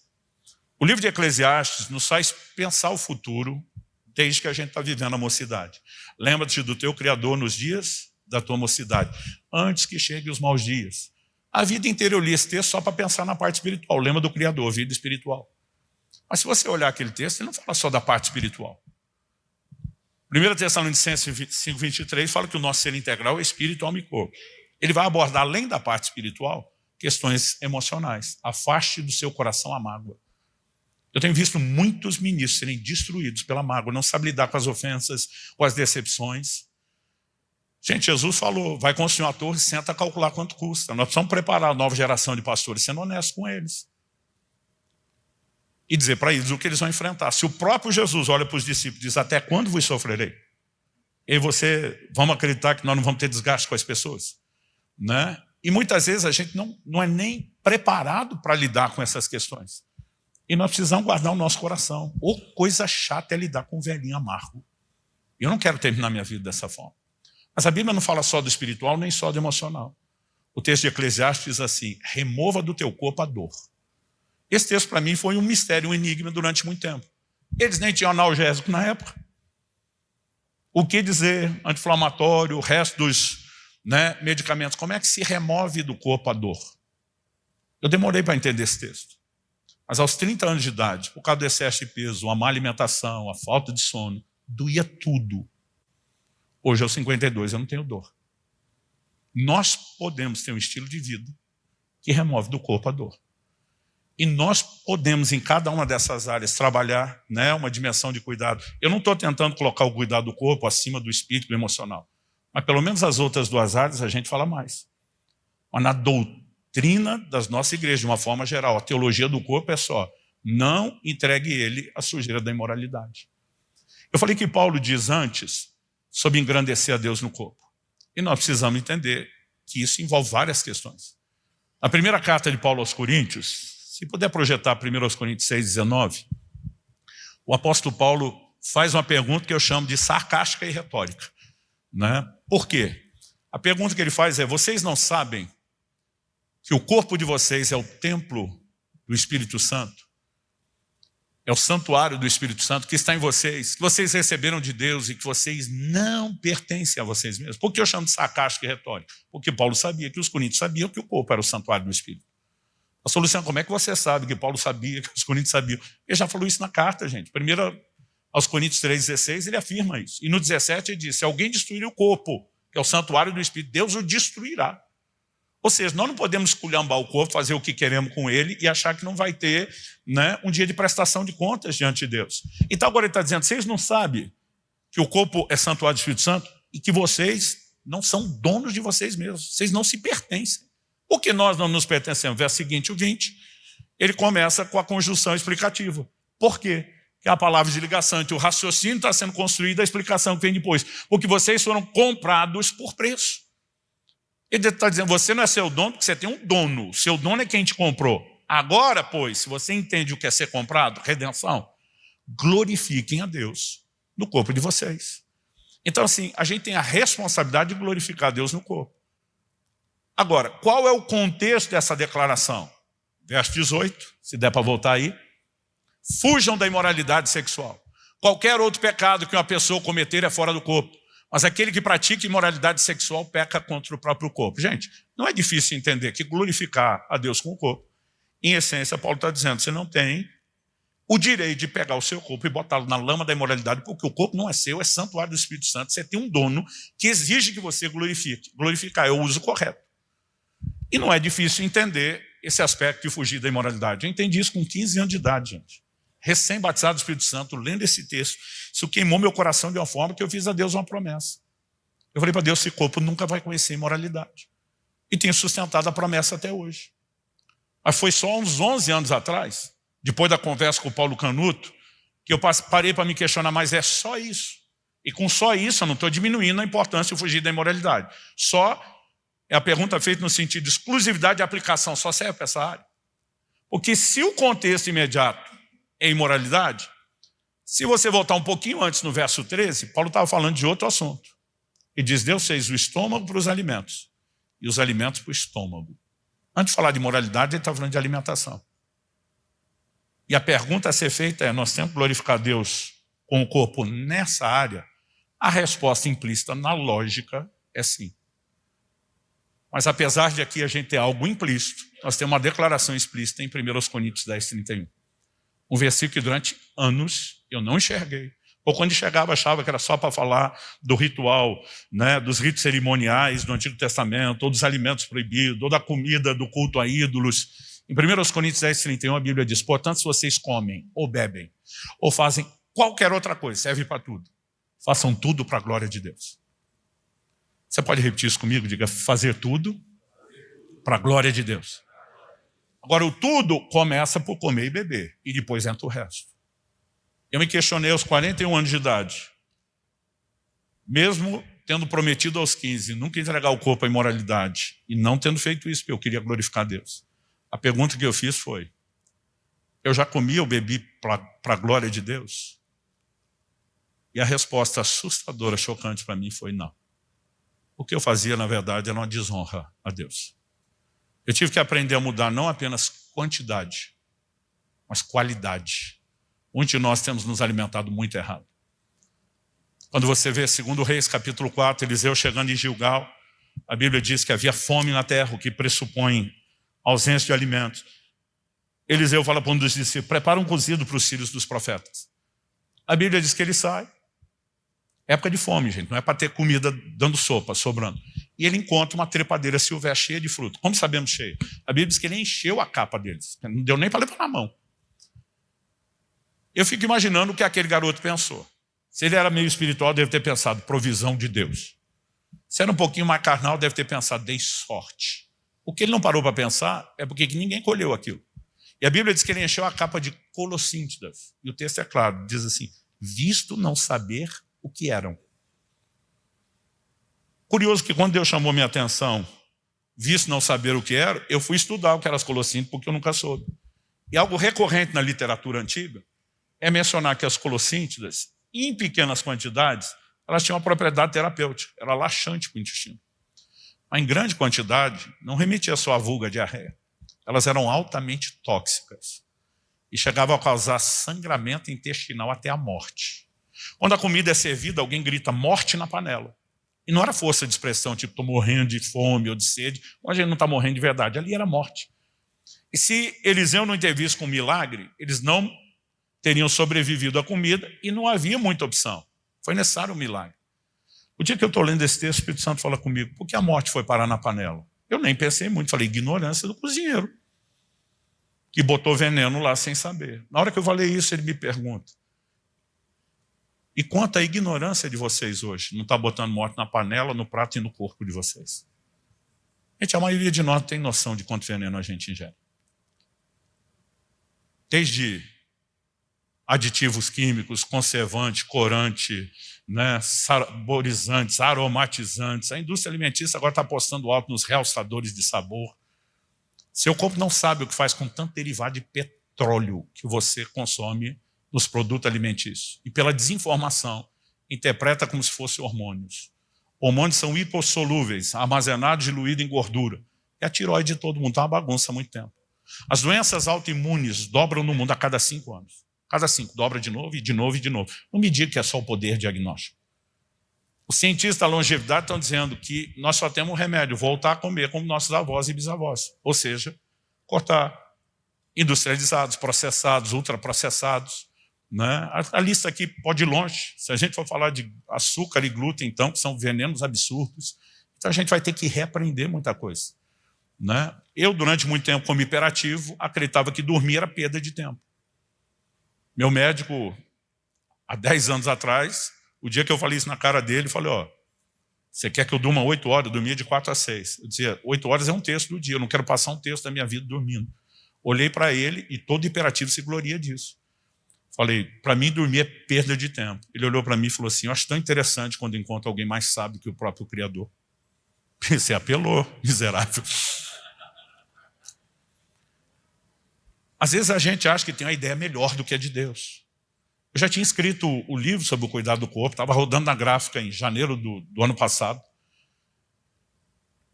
O livro de Eclesiastes nos faz pensar o futuro desde que a gente está vivendo a mocidade. Lembra-te do teu Criador nos dias da tua mocidade, antes que cheguem os maus dias. A vida inteira eu li esse texto só para pensar na parte espiritual. Lembra do Criador, vida espiritual. Mas se você olhar aquele texto, ele não fala só da parte espiritual. 1 Tessalonicenses 5:23 fala que o nosso ser integral é espírito, alma e corpo. Ele vai abordar, além da parte espiritual, questões emocionais. Afaste do seu coração a mágoa. Eu tenho visto muitos ministros serem destruídos pela mágoa, não sabem lidar com as ofensas, com as decepções. Gente, Jesus falou, vai construir uma torre, senta a calcular quanto custa. Nós precisamos preparar a nova geração de pastores, sendo honestos com eles. E dizer para eles o que eles vão enfrentar. Se o próprio Jesus olha para os discípulos e diz, até quando vos sofrerei? E vamos acreditar que nós não vamos ter desgaste com as pessoas? Né? E muitas vezes a gente não é nem preparado para lidar com essas questões. E nós precisamos guardar o nosso coração. Ou coisa chata é lidar com um velhinho amargo. Eu não quero terminar minha vida dessa forma. Mas a Bíblia não fala só do espiritual, nem só do emocional. O texto de Eclesiastes diz assim, remova do teu corpo a dor. Esse texto para mim foi um mistério, um enigma durante muito tempo. Eles nem tinham analgésico na época. O que dizer? Anti-inflamatório, o resto dos medicamentos. Como é que se remove do corpo a dor? Eu demorei para entender esse texto. Mas aos 30 anos de idade, por causa do excesso de peso, a má alimentação, a falta de sono, doía tudo. Hoje, aos 52, eu não tenho dor. Nós podemos ter um estilo de vida que remove do corpo a dor. E nós podemos, em cada uma dessas áreas, trabalhar, né, uma dimensão de cuidado. Eu não estou tentando colocar o cuidado do corpo acima do espírito e do emocional. Mas pelo menos as outras duas áreas a gente fala mais. Mas na doutrina das nossas igrejas, de uma forma geral, a teologia do corpo é só: não entregue ele à sujeira da imoralidade. Eu falei que Paulo diz antes sobre engrandecer a Deus no corpo. E nós precisamos entender que isso envolve várias questões. A primeira carta de Paulo aos Coríntios, se puder projetar 1 Coríntios 6,19, o apóstolo Paulo faz uma pergunta que eu chamo de sarcástica e retórica. Né? Por quê? A pergunta que ele faz é: vocês não sabem que o corpo de vocês é o templo do Espírito Santo? É o santuário do Espírito Santo que está em vocês, que vocês receberam de Deus e que vocês não pertencem a vocês mesmos. Por que eu chamo de sarcástica e retórica? Porque Paulo sabia que os coríntios sabiam que o corpo era o santuário do Espírito. A solução: como é que você sabe que Paulo sabia, que os coríntios sabiam? Ele já falou isso na carta, gente. Primeiro aos Coríntios 3,16, ele afirma isso. E no 17 ele diz: se alguém destruir o corpo, que é o santuário do Espírito, Deus o destruirá. Ou seja, nós não podemos esculhambar o corpo, fazer o que queremos com ele e achar que não vai ter, né, um dia de prestação de contas diante de Deus. Então agora ele está dizendo: vocês não sabem que o corpo é santuário do Espírito Santo e que vocês não são donos de vocês mesmos, vocês não se pertencem. Por que nós não nos pertencemos? Verso seguinte, o 20, ele começa com a conjunção explicativa. Por quê? Que é a palavra de ligação entre o raciocínio que está sendo construído e a explicação que vem depois. Porque vocês foram comprados por preço. Ele está dizendo: você não é seu dono porque você tem um dono. Seu dono é quem te comprou. Agora, pois, se você entende o que é ser comprado, redenção, glorifiquem a Deus no corpo de vocês. Então, assim, a gente tem a responsabilidade de glorificar a Deus no corpo. Agora, qual é o contexto dessa declaração? Verso 18, se der para voltar aí. Fujam da imoralidade sexual. Qualquer outro pecado que uma pessoa cometer é fora do corpo. Mas aquele que pratica imoralidade sexual peca contra o próprio corpo. Gente, não é difícil entender que glorificar a Deus com o corpo, em essência, Paulo está dizendo: você não tem o direito de pegar o seu corpo e botá-lo na lama da imoralidade, porque o corpo não é seu, é santuário do Espírito Santo. Você tem um dono que exige que você glorifique. Glorificar é o uso correto. E não é difícil entender esse aspecto de fugir da imoralidade. Eu entendi isso com 15 anos de idade, gente. Recém-batizado do Espírito Santo, lendo esse texto, isso queimou meu coração de uma forma que eu fiz a Deus uma promessa. Eu falei para Deus: esse corpo nunca vai conhecer imoralidade. E tenho sustentado a promessa até hoje. Mas foi só uns 11 anos atrás, depois da conversa com o Paulo Canuto, que eu parei para me questionar: mas é só isso? E com só isso eu não estou diminuindo a importância de fugir da imoralidade. Só é a pergunta feita no sentido de exclusividade de aplicação, só serve para essa área. Porque se o contexto imediato é imoralidade, se você voltar um pouquinho antes no verso 13, Paulo estava falando de outro assunto. Ele diz: Deus fez o estômago para os alimentos e os alimentos para o estômago. Antes de falar de moralidade, ele está falando de alimentação. E a pergunta a ser feita é: nós temos que glorificar Deus com o corpo nessa área? A resposta implícita na lógica é sim. Mas apesar de aqui a gente ter algo implícito, nós temos uma declaração explícita em 1 Coríntios 10:31. Um versículo que durante anos eu não enxerguei. Ou quando enxergava, achava que era só para falar do ritual, né, dos ritos cerimoniais do Antigo Testamento, ou dos alimentos proibidos, ou da comida do culto a ídolos. Em 1 Coríntios 10:31 a Bíblia diz: portanto, se vocês comem, ou bebem, ou fazem qualquer outra coisa, serve para tudo, façam tudo para a glória de Deus. Você pode repetir isso comigo? Diga: fazer tudo para a glória de Deus. Agora, o tudo começa por comer e beber, e depois entra o resto. Eu me questionei aos 41 anos de idade, mesmo tendo prometido aos 15 nunca entregar o corpo à imoralidade, e não tendo feito isso porque eu queria glorificar Deus. A pergunta que eu fiz foi: eu já comi ou bebi para a glória de Deus? E a resposta assustadora, chocante para mim foi: não. O que eu fazia, na verdade, era uma desonra a Deus. Eu tive que aprender a mudar não apenas quantidade, mas qualidade. Muitos de nós temos nos alimentado muito errado. Quando você vê 2 Reis, capítulo 4, Eliseu chegando em Gilgal, a Bíblia diz que havia fome na terra, o que pressupõe ausência de alimentos. Eliseu fala para um dos discípulos, prepara um cozido para os filhos dos profetas. A Bíblia diz que ele sai. Época de fome, gente, não é para ter comida dando sopa, sobrando. E ele encontra uma trepadeira silvestre cheia de fruto. Como sabemos cheia? A Bíblia diz que ele encheu a capa deles. Não deu nem para levar na mão. Eu fico imaginando o que aquele garoto pensou. Se ele era meio espiritual, deve ter pensado, provisão de Deus. Se era um pouquinho mais carnal, deve ter pensado, dei sorte. O que ele não parou para pensar é porque ninguém colheu aquilo. E a Bíblia diz que ele encheu a capa de colossíntidas. E o texto é claro, diz assim, visto não saber o que eram. Curioso que quando Deus chamou minha atenção, visto não saber o que era, eu fui estudar o que eram as colossíntidas, porque eu nunca soube. E algo recorrente na literatura antiga é mencionar que as colossíntidas, em pequenas quantidades, elas tinham uma propriedade terapêutica, era laxante para o intestino. Mas em grande quantidade, não remetia só à vulga diarreia. Elas eram altamente tóxicas e chegavam a causar sangramento intestinal até a morte. Quando a comida é servida, alguém grita morte na panela. E não era força de expressão, tipo, estou morrendo de fome ou de sede. Hoje a gente não está morrendo de verdade, ali era morte. E se Eliseu não intervisse com um milagre, eles não teriam sobrevivido à comida e não havia muita opção. Foi necessário um milagre. O dia que eu estou lendo esse texto, o Espírito Santo fala comigo, por que a morte foi parar na panela? Eu nem pensei muito, falei, ignorância do cozinheiro, que botou veneno lá sem saber. Na hora que eu falei isso, ele me pergunta, e quanto à ignorância de vocês hoje? Não está botando morte na panela, no prato e no corpo de vocês. Gente, a maioria de nós não tem noção de quanto veneno a gente ingere. Desde aditivos químicos, conservante, corante, né, saborizantes, aromatizantes. A indústria alimentícia agora está apostando alto nos realçadores de sabor. Seu corpo não sabe o que faz com tanto derivado de petróleo que você consome nos produtos alimentícios. E pela desinformação, interpreta como se fossem hormônios. Hormônios são hipossolúveis, armazenados, diluídos em gordura. E a tireoide de todo mundo está uma bagunça há muito tempo. As doenças autoimunes dobram no mundo a cada 5 anos. Cada 5, dobra de novo e de novo e de novo. Não me diga que é só o poder diagnóstico. Os cientistas da longevidade estão dizendo que nós só temos um remédio, voltar a comer como nossos avós e bisavós. Ou seja, cortar industrializados, processados, ultraprocessados. Né? A lista aqui pode ir longe. Se a gente for falar de açúcar e glúten, então, que são venenos absurdos, então a gente vai ter que reaprender muita coisa. Né? Eu, durante muito tempo, como hiperativo, acreditava que dormir era perda de tempo. Meu médico, há 10 anos atrás, o dia que eu falei isso na cara dele, eu falei, ó, você quer que eu durma 8 horas? Eu dormia de 4 a 6. Eu dizia, 8 horas é um terço do dia, eu não quero passar um terço da minha vida dormindo. Olhei para ele e todo hiperativo se gloria disso. Falei, para mim dormir é perda de tempo. Ele olhou para mim e falou assim, eu acho tão interessante quando encontro alguém mais sábio que o próprio Criador. Você apelou, miserável. Às vezes a gente acha que tem uma ideia melhor do que a de Deus. Eu já tinha escrito o livro sobre o cuidado do corpo, estava rodando na gráfica em janeiro do ano passado.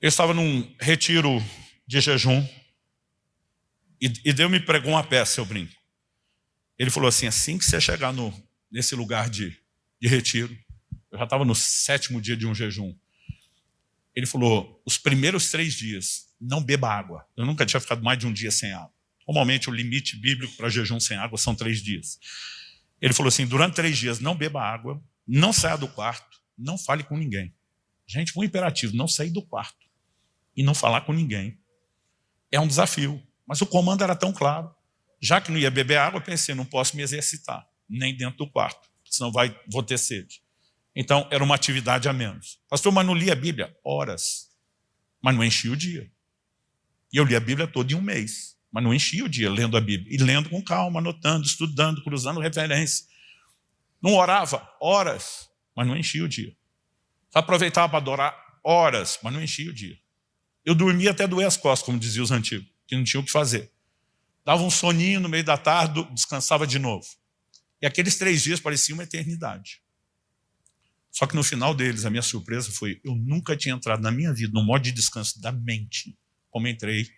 Eu estava num retiro de jejum e Deus me pregou uma peça, eu brinco. Ele falou assim que você chegar nesse lugar de retiro, eu já estava no 7º dia de um jejum, ele falou, os primeiros 3 dias, não beba água. Eu nunca tinha ficado mais de um dia sem água. Normalmente o limite bíblico para jejum sem água são 3 dias. Ele falou assim, durante 3 dias não beba água, não saia do quarto, não fale com ninguém. Gente, um imperativo, não sair do quarto e não falar com ninguém. É um desafio, mas o comando era tão claro. Já que não ia beber água, eu pensei, não posso me exercitar, nem dentro do quarto, senão vou ter sede. Então, era uma atividade a menos. Pastor, mas não li a Bíblia? Horas. Mas não enchia o dia. E eu li a Bíblia toda em um mês. Mas não enchia o dia lendo a Bíblia. E lendo com calma, anotando, estudando, cruzando referência. Não orava? Horas. Mas não enchia o dia. Aproveitava para adorar? Horas. Mas não enchia o dia. Eu dormia até doer as costas, como diziam os antigos, que não tinham o que fazer. Dava um soninho no meio da tarde, descansava de novo. E aqueles 3 dias pareciam uma eternidade. Só que no final deles, a minha surpresa foi, eu nunca tinha entrado na minha vida num modo de descanso da mente, como entrei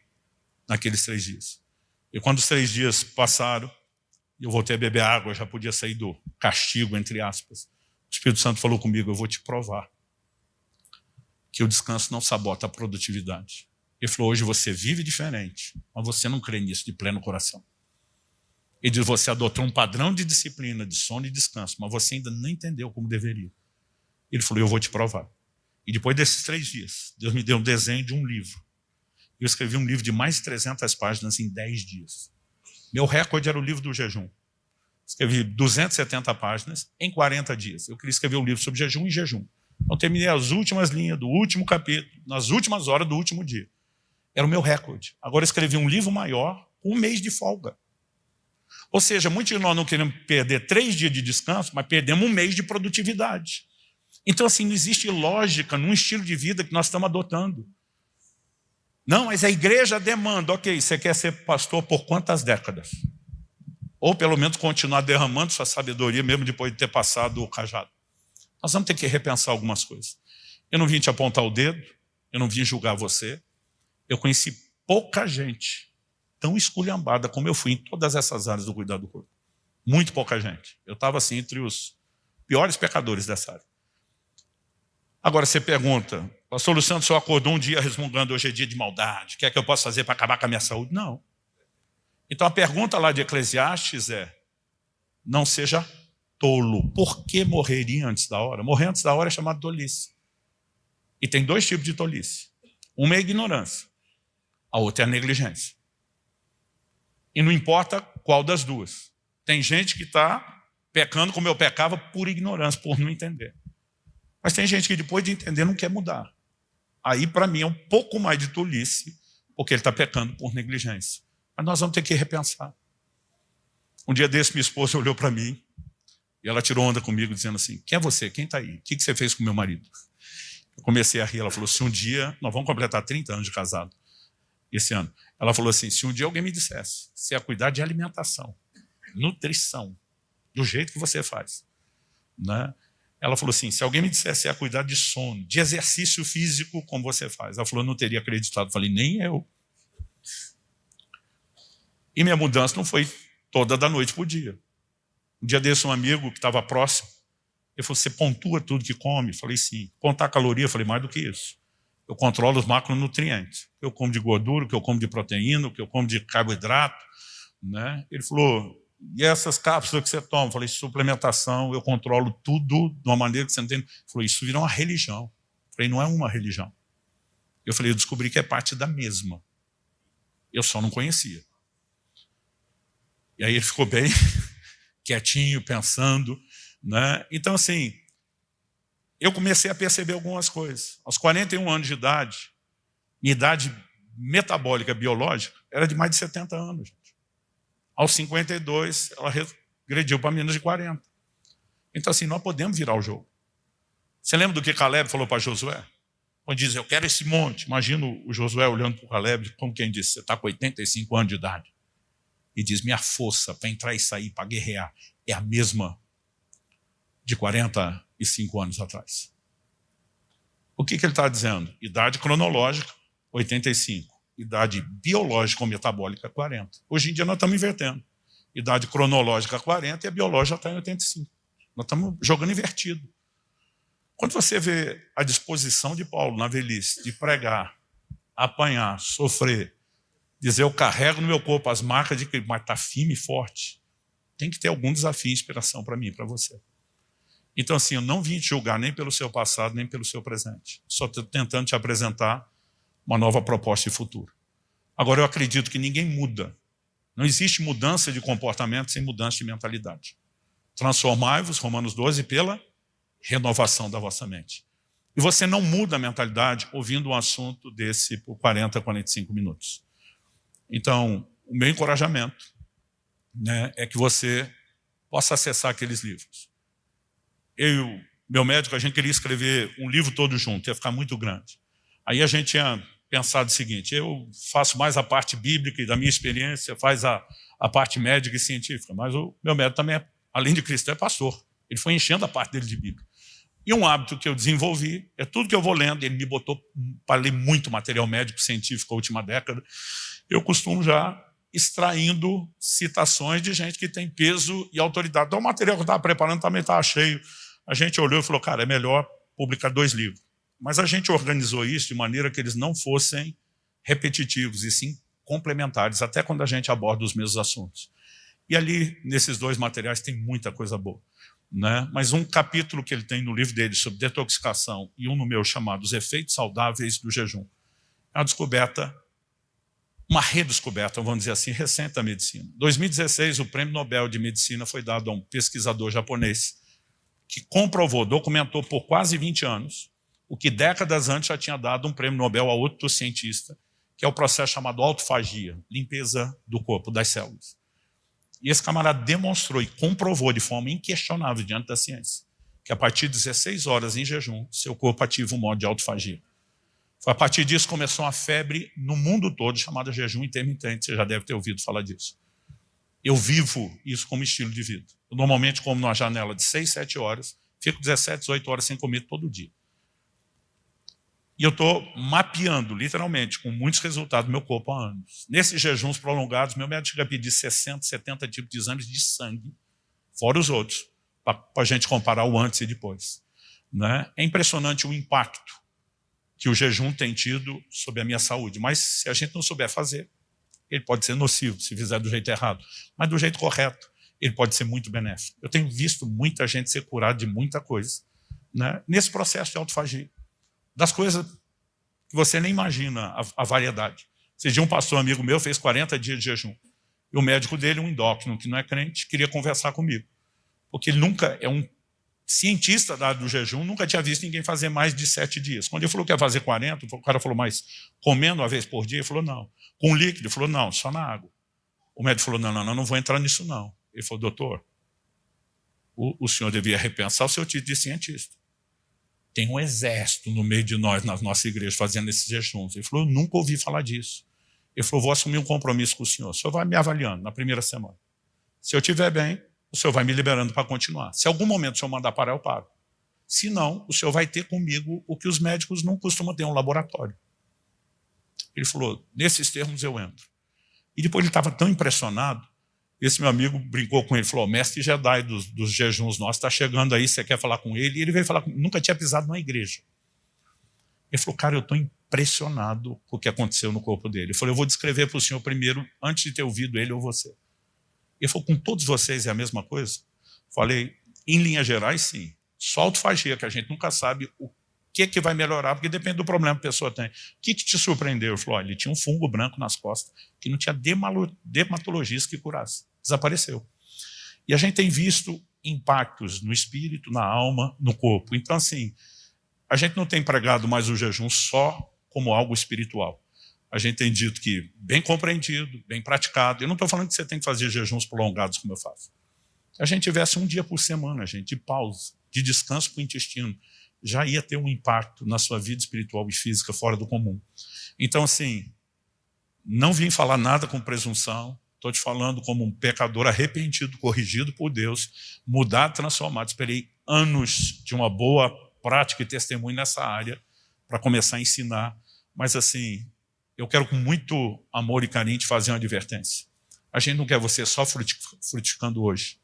naqueles 3 dias. E quando os 3 dias passaram, eu voltei a beber água, eu já podia sair do castigo, entre aspas. O Espírito Santo falou comigo, eu vou te provar que o descanso não sabota a produtividade. Ele falou, hoje você vive diferente, mas você não crê nisso de pleno coração. Ele diz, você adotou um padrão de disciplina, de sono e descanso, mas você ainda não entendeu como deveria. Ele falou, eu vou te provar. E depois desses 3 dias, Deus me deu um desenho de um livro. Eu escrevi um livro de mais de 300 páginas em 10 dias. Meu recorde era o livro do jejum. Escrevi 270 páginas em 40 dias. Eu queria escrever um livro sobre jejum e jejum. Então terminei as últimas linhas do último capítulo, nas últimas horas do último dia. Era o meu recorde. Agora eu escrevi um livro maior, um mês de folga. Ou seja, muitos de nós não queremos perder 3 dias de descanso, mas perdemos um mês de produtividade. Então, assim, não existe lógica num estilo de vida que nós estamos adotando. Não, mas a igreja demanda. Ok, você quer ser pastor por quantas décadas? Ou pelo menos continuar derramando sua sabedoria, mesmo depois de ter passado o cajado. Nós vamos ter que repensar algumas coisas. Eu não vim te apontar o dedo, eu não vim julgar você. Eu conheci pouca gente tão esculhambada como eu fui em todas essas áreas do cuidado do corpo. Muito pouca gente. Eu estava assim entre os piores pecadores dessa área. Agora você pergunta, pastor Luciano, o senhor acordou um dia resmungando, hoje é dia de maldade, o que é que eu posso fazer para acabar com a minha saúde? Não. Então a pergunta lá de Eclesiastes é, não seja tolo. Por que morreria antes da hora? Morrer antes da hora é chamado tolice. E tem 2 tipos de tolice. Uma é a ignorância, a outra é a negligência. E não importa qual das duas. Tem gente que está pecando como eu pecava por ignorância, por não entender. Mas tem gente que depois de entender não quer mudar. Aí para mim é um pouco mais de tolice, porque ele está pecando por negligência. Mas nós vamos ter que repensar. Um dia desse minha esposa olhou para mim e ela tirou onda comigo dizendo assim, quem é você? Quem está aí? O que você fez com meu marido? Eu comecei a rir, ela falou, se um dia, nós vamos completar 30 anos de casado esse ano. Ela falou assim, se um dia alguém me dissesse, se é cuidar de alimentação, nutrição, do jeito que você faz, né? Ela falou assim, se alguém me dissesse a cuidar de sono, de exercício físico como você faz, ela falou, eu não teria acreditado. Eu falei, nem eu. E minha mudança não foi toda da noite para o dia. Um dia desse, um amigo que estava próximo, ele falou, você pontua tudo que come? Eu falei, sim. Contar caloria? Eu falei, mais do que isso. Eu controlo os macronutrientes. O que eu como de gordura, o que eu como de proteína, o que eu como de carboidrato, né? Ele falou, e essas cápsulas que você toma? Eu falei, suplementação, eu controlo tudo de uma maneira que você não entende. Ele falou, isso virou uma religião. Eu falei, não é uma religião. Eu falei, eu descobri que é parte da mesma. Eu só não conhecia. E aí ele ficou bem quietinho, pensando, né? Então, assim, eu comecei a perceber algumas coisas. Aos 41 anos de idade, minha idade metabólica biológica era de mais de 70 anos. Aos 52, ela regrediu para menos de 40. Então, assim, nós podemos virar o jogo. Você lembra do que Caleb falou para Josué? Quando diz, eu quero esse monte. Imagina o Josué olhando para o Caleb, como quem disse, você está com 85 anos de idade. E diz, minha força para entrar e sair, para guerrear, é a mesma de 45 anos atrás. O que ele está dizendo? Idade cronológica, 85. Idade biológica ou metabólica, 40. Hoje em dia nós estamos invertendo. Idade cronológica, 40, e a biológica está em 85. Nós estamos jogando invertido. Quando você vê a disposição de Paulo na velhice de pregar, apanhar, sofrer, dizer eu carrego no meu corpo as marcas de que mas está firme e forte, tem que ter algum desafio e inspiração para mim e para você. Então, assim, eu não vim te julgar nem pelo seu passado, nem pelo seu presente. Só estou tentando te apresentar uma nova proposta de futuro. Agora, eu acredito que ninguém muda. Não existe mudança de comportamento sem mudança de mentalidade. Transformai-vos, Romanos 12, pela renovação da vossa mente. E você não muda a mentalidade ouvindo um assunto desse por 40, 45 minutos. Então, o meu encorajamento, né, é que você possa acessar aqueles livros. Meu médico, a gente queria escrever um livro todo junto, ia ficar muito grande. Aí a gente tinha pensado o seguinte, eu faço mais a parte bíblica e da minha experiência, faz a parte médica e científica, mas o meu médico também, além de cristão, é pastor. Ele foi enchendo a parte dele de Bíblia. E um hábito que eu desenvolvi, é tudo que eu vou lendo, ele me botou para ler muito material médico científico na última década, eu costumo já extraindo citações de gente que tem peso e autoridade. Então o material que eu estava preparando também estava cheio. A gente olhou e falou, cara, é melhor publicar 2 livros. Mas a gente organizou isso de maneira que eles não fossem repetitivos e sim complementares, até quando a gente aborda os mesmos assuntos. E ali, nesses dois materiais, tem muita coisa boa, né? Mas um capítulo que ele tem no livro dele sobre detoxicação e um no meu chamado Os Efeitos Saudáveis do Jejum, é uma descoberta, uma redescoberta, vamos dizer assim, recente da medicina. Em 2016, o Prêmio Nobel de Medicina foi dado a um pesquisador japonês que comprovou, documentou por quase 20 anos, o que décadas antes já tinha dado um prêmio Nobel a outro cientista, que é o processo chamado autofagia, limpeza do corpo, das células. E esse camarada demonstrou e comprovou de forma inquestionável diante da ciência que a partir de 16 horas em jejum, seu corpo ativa um modo de autofagia. Foi a partir disso que começou uma febre no mundo todo chamada jejum intermitente, você já deve ter ouvido falar disso. Eu vivo isso como estilo de vida. Eu normalmente como numa janela de 6, 7 horas, fico 17, 18 horas sem comer todo dia. E eu estou mapeando, literalmente, com muitos resultados, meu corpo há anos. Nesses jejuns prolongados, meu médico chega a pedir 60, 70 tipos de exames de sangue, fora os outros, para a gente comparar o antes e depois. Né? É impressionante o impacto que o jejum tem tido sobre a minha saúde. Mas se a gente não souber fazer, ele pode ser nocivo, se fizer do jeito errado. Mas do jeito correto, ele pode ser muito benéfico. Eu tenho visto muita gente ser curada de muita coisa, né? Nesse processo de autofagia. Das coisas que você nem imagina a variedade. Esse dia um pastor amigo meu fez 40 dias de jejum. E o médico dele, um endócrino, que não é crente, queria conversar comigo. Porque ele nunca é um cientista da área do jejum, nunca tinha visto ninguém fazer mais de 7 dias. Quando ele falou que ia fazer 40, o cara falou, mas comendo uma vez por dia? Ele falou, não. Com líquido? Ele falou, não, só na água. O médico falou, não vou entrar nisso não. Ele falou, doutor, o senhor devia repensar o seu título de cientista. Tem um exército no meio de nós, na nossa igreja, fazendo esses jejuns. Ele falou, eu nunca ouvi falar disso. Ele falou, vou assumir um compromisso com o senhor vai me avaliando na primeira semana. Se eu estiver bem, o senhor vai me liberando para continuar. Se algum momento o senhor mandar parar, eu paro. Se não, o senhor vai ter comigo o que os médicos não costumam ter, um laboratório. Ele falou, nesses termos eu entro. E depois ele estava tão impressionado, esse meu amigo brincou com ele, falou, o mestre Jedi dos jejuns nossos está chegando aí, você quer falar com ele? E ele veio falar comigo, nunca tinha pisado numa igreja. Ele falou, cara, eu estou impressionado com o que aconteceu no corpo dele. Ele falou, eu vou descrever para o senhor primeiro, antes de ter ouvido ele ou você. Ele falou, com todos vocês é a mesma coisa? Falei, em linhas gerais, sim. Só autofagia, que a gente nunca sabe o que vai melhorar, porque depende do problema que a pessoa tem. O que te surpreendeu? Ele falou, olha, ele tinha um fungo branco nas costas, que não tinha dermatologista que curasse. Desapareceu. E a gente tem visto impactos no espírito, na alma, no corpo. Então, assim, a gente não tem pregado mais o jejum só como algo espiritual. A gente tem dito que, bem compreendido, bem praticado, eu não estou falando que você tem que fazer jejuns prolongados como eu faço. Se a gente tivesse um dia por semana, gente, de pausa, de descanso para o intestino, já ia ter um impacto na sua vida espiritual e física fora do comum. Então, assim, não vim falar nada com presunção, estou te falando como um pecador arrependido, corrigido por Deus, mudado, transformado. Esperei anos de uma boa prática e testemunho nessa área para começar a ensinar, mas assim, eu quero com muito amor e carinho te fazer uma advertência. A gente não quer você só frutificando hoje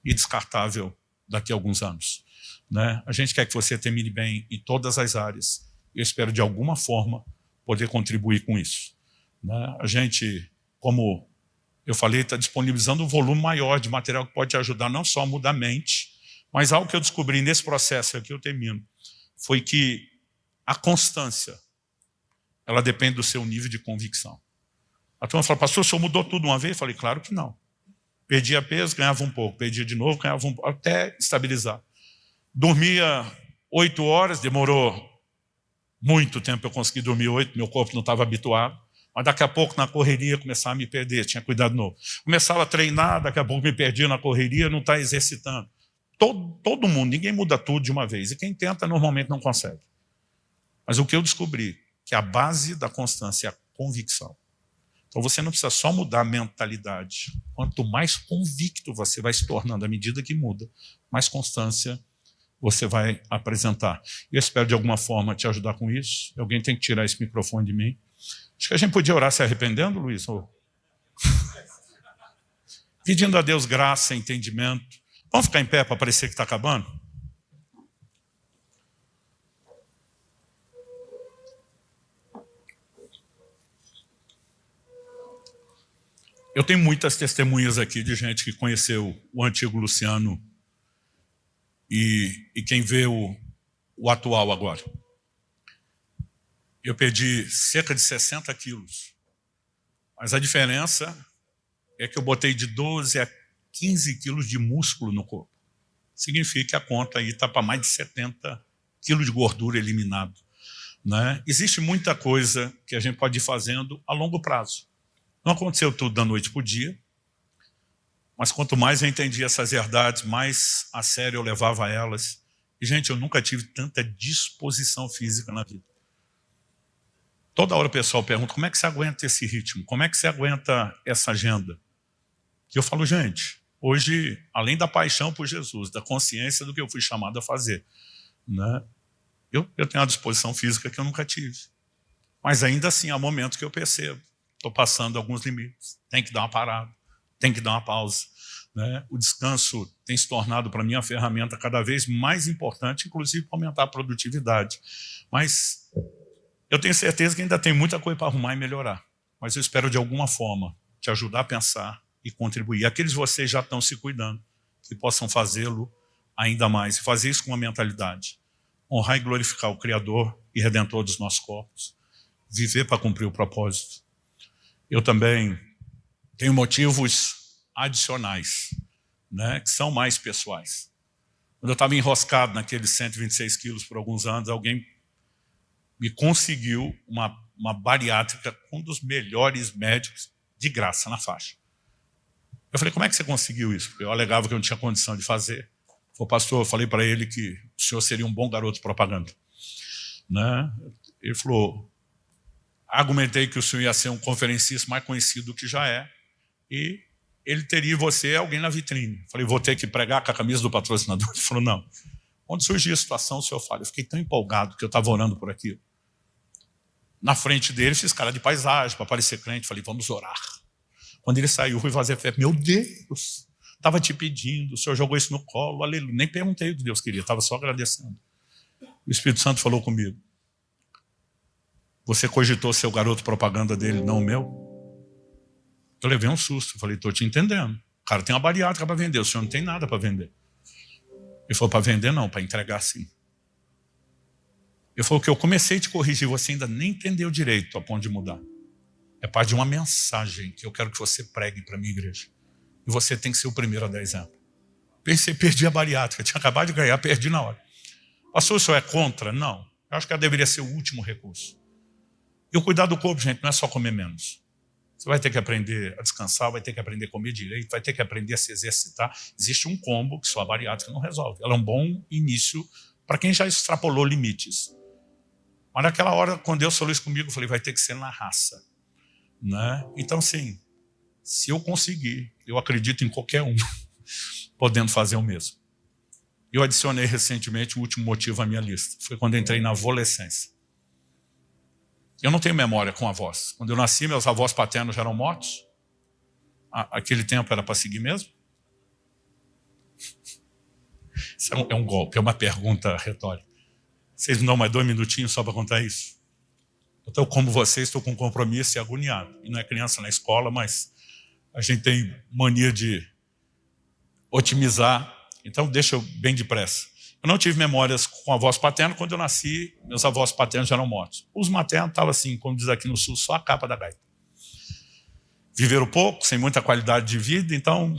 e descartável daqui a alguns anos. Né? A gente quer que você termine bem em todas as áreas. Eu espero, de alguma forma, poder contribuir com isso. Né? A gente, como eu falei, está disponibilizando um volume maior de material que pode te ajudar não só a mudar a mente, mas algo que eu descobri nesse processo aqui, eu termino, foi que a constância, ela depende do seu nível de convicção. A turma fala, pastor, o senhor mudou tudo uma vez? Eu falei, claro que não. Perdia peso, ganhava um pouco. Perdia de novo, ganhava um pouco, até estabilizar. Dormia 8 horas, demorou muito tempo eu consegui dormir 8, meu corpo não estava habituado. Mas daqui a pouco, na correria, começava a me perder, tinha cuidado novo. Começava a treinar, daqui a pouco me perdia na correria, não está exercitando. Todo mundo, ninguém muda tudo de uma vez. E quem tenta, normalmente não consegue. Mas o que eu descobri, que a base da constância é a convicção. Então você não precisa só mudar a mentalidade. Quanto mais convicto você vai se tornando à medida que muda, mais constância você vai apresentar. Eu espero de alguma forma te ajudar com isso. Alguém tem que tirar esse microfone de mim. Acho que a gente podia orar se arrependendo, Luiz? Pedindo a Deus graça, entendimento. Vamos ficar em pé para parecer que está acabando? Eu tenho muitas testemunhas aqui de gente que conheceu o antigo Luciano e quem vê o atual agora. Eu perdi cerca de 60 quilos, mas a diferença é que eu botei de 12 a 15 quilos de músculo no corpo. Significa que a conta aí está para mais de 70 quilos de gordura eliminado, né? Existe muita coisa que a gente pode ir fazendo a longo prazo. Não aconteceu tudo da noite para o dia, mas quanto mais eu entendi essas verdades, mais a sério eu levava elas. E, gente, eu nunca tive tanta disposição física na vida. Toda hora o pessoal pergunta, como é que você aguenta esse ritmo? Como é que você aguenta essa agenda? E eu falo, gente, hoje, além da paixão por Jesus, da consciência do que eu fui chamado a fazer, né, eu tenho uma disposição física que eu nunca tive. Mas ainda assim, há momentos que eu percebo, estou passando alguns limites, tem que dar uma parada, tem que dar uma pausa, né? O descanso tem se tornado para mim uma ferramenta cada vez mais importante, inclusive para aumentar a produtividade. Mas eu tenho certeza que ainda tem muita coisa para arrumar e melhorar. Mas eu espero de alguma forma te ajudar a pensar e contribuir. Aqueles de vocês já estão se cuidando, que possam fazê-lo ainda mais. E fazer isso com uma mentalidade. Honrar e glorificar o Criador e Redentor dos nossos corpos. Viver para cumprir o propósito. Eu também tenho motivos adicionais, né, que são mais pessoais. Quando eu estava enroscado naqueles 126 quilos por alguns anos, alguém me conseguiu uma bariátrica com um dos melhores médicos de graça na faixa. Eu falei, como é que você conseguiu isso? Porque eu alegava que eu não tinha condição de fazer. O pastor, eu falei para ele que o senhor seria um bom garoto propaganda, né? Ele falou, argumentei que o senhor ia ser um conferencista mais conhecido do que já é, e ele teria você alguém na vitrine. Falei, vou ter que pregar com a camisa do patrocinador? Ele falou, não. Onde surgiu a situação, o senhor fala. Eu fiquei tão empolgado que eu estava orando por aquilo. Na frente dele, fiz cara de paisagem para parecer crente. Falei, vamos orar. Quando ele saiu, fui fazer fé. Meu Deus, estava te pedindo, o senhor jogou isso no colo, aleluia. Nem perguntei o que Deus queria, estava só agradecendo. O Espírito Santo falou comigo. Você cogitou ser o garoto propaganda dele, não o meu? Eu levei um susto. Falei, estou te entendendo. O cara tem uma bariátrica para vender, o senhor não tem nada para vender. Ele falou, para vender não, para entregar sim. Ele falou que eu comecei a te corrigir, você ainda nem entendeu direito a ponto de mudar. É parte de uma mensagem que eu quero que você pregue para a minha igreja. E você tem que ser o primeiro a dar exemplo. Pensei, perdi a bariátrica, tinha acabado de ganhar, perdi na hora. Pastor, o senhor é contra? Não. Eu acho que ela deveria ser o último recurso. E o cuidar do corpo, gente, não é só comer menos. Você vai ter que aprender a descansar, vai ter que aprender a comer direito, vai ter que aprender a se exercitar. Existe um combo que só a bariátrica não resolve. Ela é um bom início para quem já extrapolou limites. Mas naquela hora, quando Deus falou isso comigo, eu falei, vai ter que ser na raça, né? Então, sim, se eu conseguir, eu acredito em qualquer um podendo fazer o mesmo. Eu adicionei recentemente o último motivo à minha lista. Foi quando eu entrei na adolescência. Eu não tenho memória com avós. Quando eu nasci, meus avós paternos já eram mortos. Aquele tempo era para seguir mesmo? Isso é um golpe, é uma pergunta retórica. Vocês me dão mais 2 minutinhos só para contar isso? Então, como vocês, estou com compromisso e agoniado. E não é criança na escola, mas a gente tem mania de otimizar. Então, deixa eu bem depressa. Eu não tive memórias com avós paternos. Quando eu nasci, meus avós paternos já eram mortos. Os maternos estavam assim, como diz aqui no sul, só a capa da gaita. Viveram pouco, sem muita qualidade de vida, então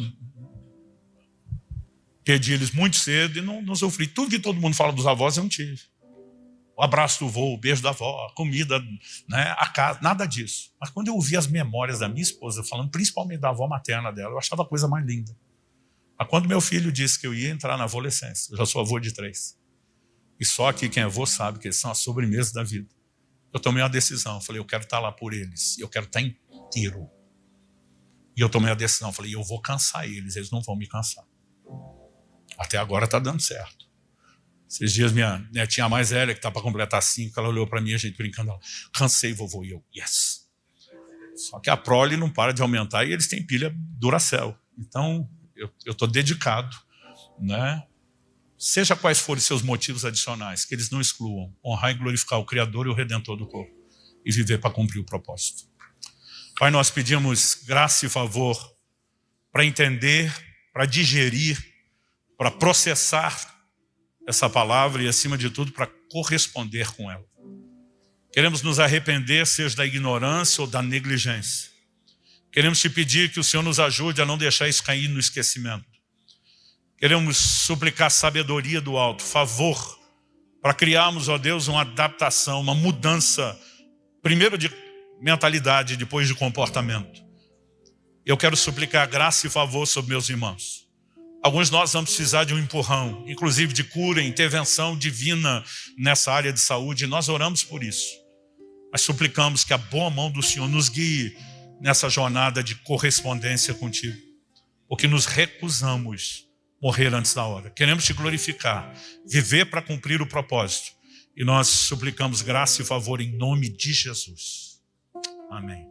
perdi eles muito cedo e não sofri. Tudo que todo mundo fala dos avós eu não tive. O abraço do vô, o beijo da avó, a comida, né, a casa, nada disso. Mas quando eu ouvi as memórias da minha esposa, falando principalmente da avó materna dela, eu achava a coisa mais linda. Mas quando meu filho disse que eu ia entrar na adolescência, eu já sou avô de 3. E só aqui quem é avô sabe que eles são a sobremesa da vida. Eu tomei uma decisão, falei, eu quero estar lá por eles, eu quero estar inteiro. E eu tomei a decisão, falei, eu vou cansar eles não vão me cansar. Até agora está dando certo. Esses dias minha netinha mais velha, que está para completar 5, ela olhou para mim, a gente brincando, ela, cansei, vovô, e eu, yes. Só que a prole não para de aumentar e eles têm pilha Duracell. Então, eu estou dedicado, né? Seja quais forem seus motivos adicionais, que eles não excluam, honrar e glorificar o Criador e o Redentor do corpo e viver para cumprir o propósito. Pai, nós pedimos graça e favor para entender, para digerir, para processar essa palavra e, acima de tudo, para corresponder com ela. Queremos nos arrepender, seja da ignorância ou da negligência. Queremos te pedir que o Senhor nos ajude a não deixar isso cair no esquecimento. Queremos suplicar sabedoria do alto, favor, para criarmos, ó Deus, uma adaptação, uma mudança, primeiro de mentalidade, depois de comportamento. Eu quero suplicar graça e favor sobre meus irmãos. Alguns de nós vamos precisar de um empurrão, inclusive de cura, intervenção divina nessa área de saúde. Nós oramos por isso. Mas suplicamos que a boa mão do Senhor nos guie nessa jornada de correspondência contigo. Porque nos recusamos morrer antes da hora. Queremos te glorificar, viver para cumprir o propósito. E nós suplicamos graça e favor em nome de Jesus. Amém.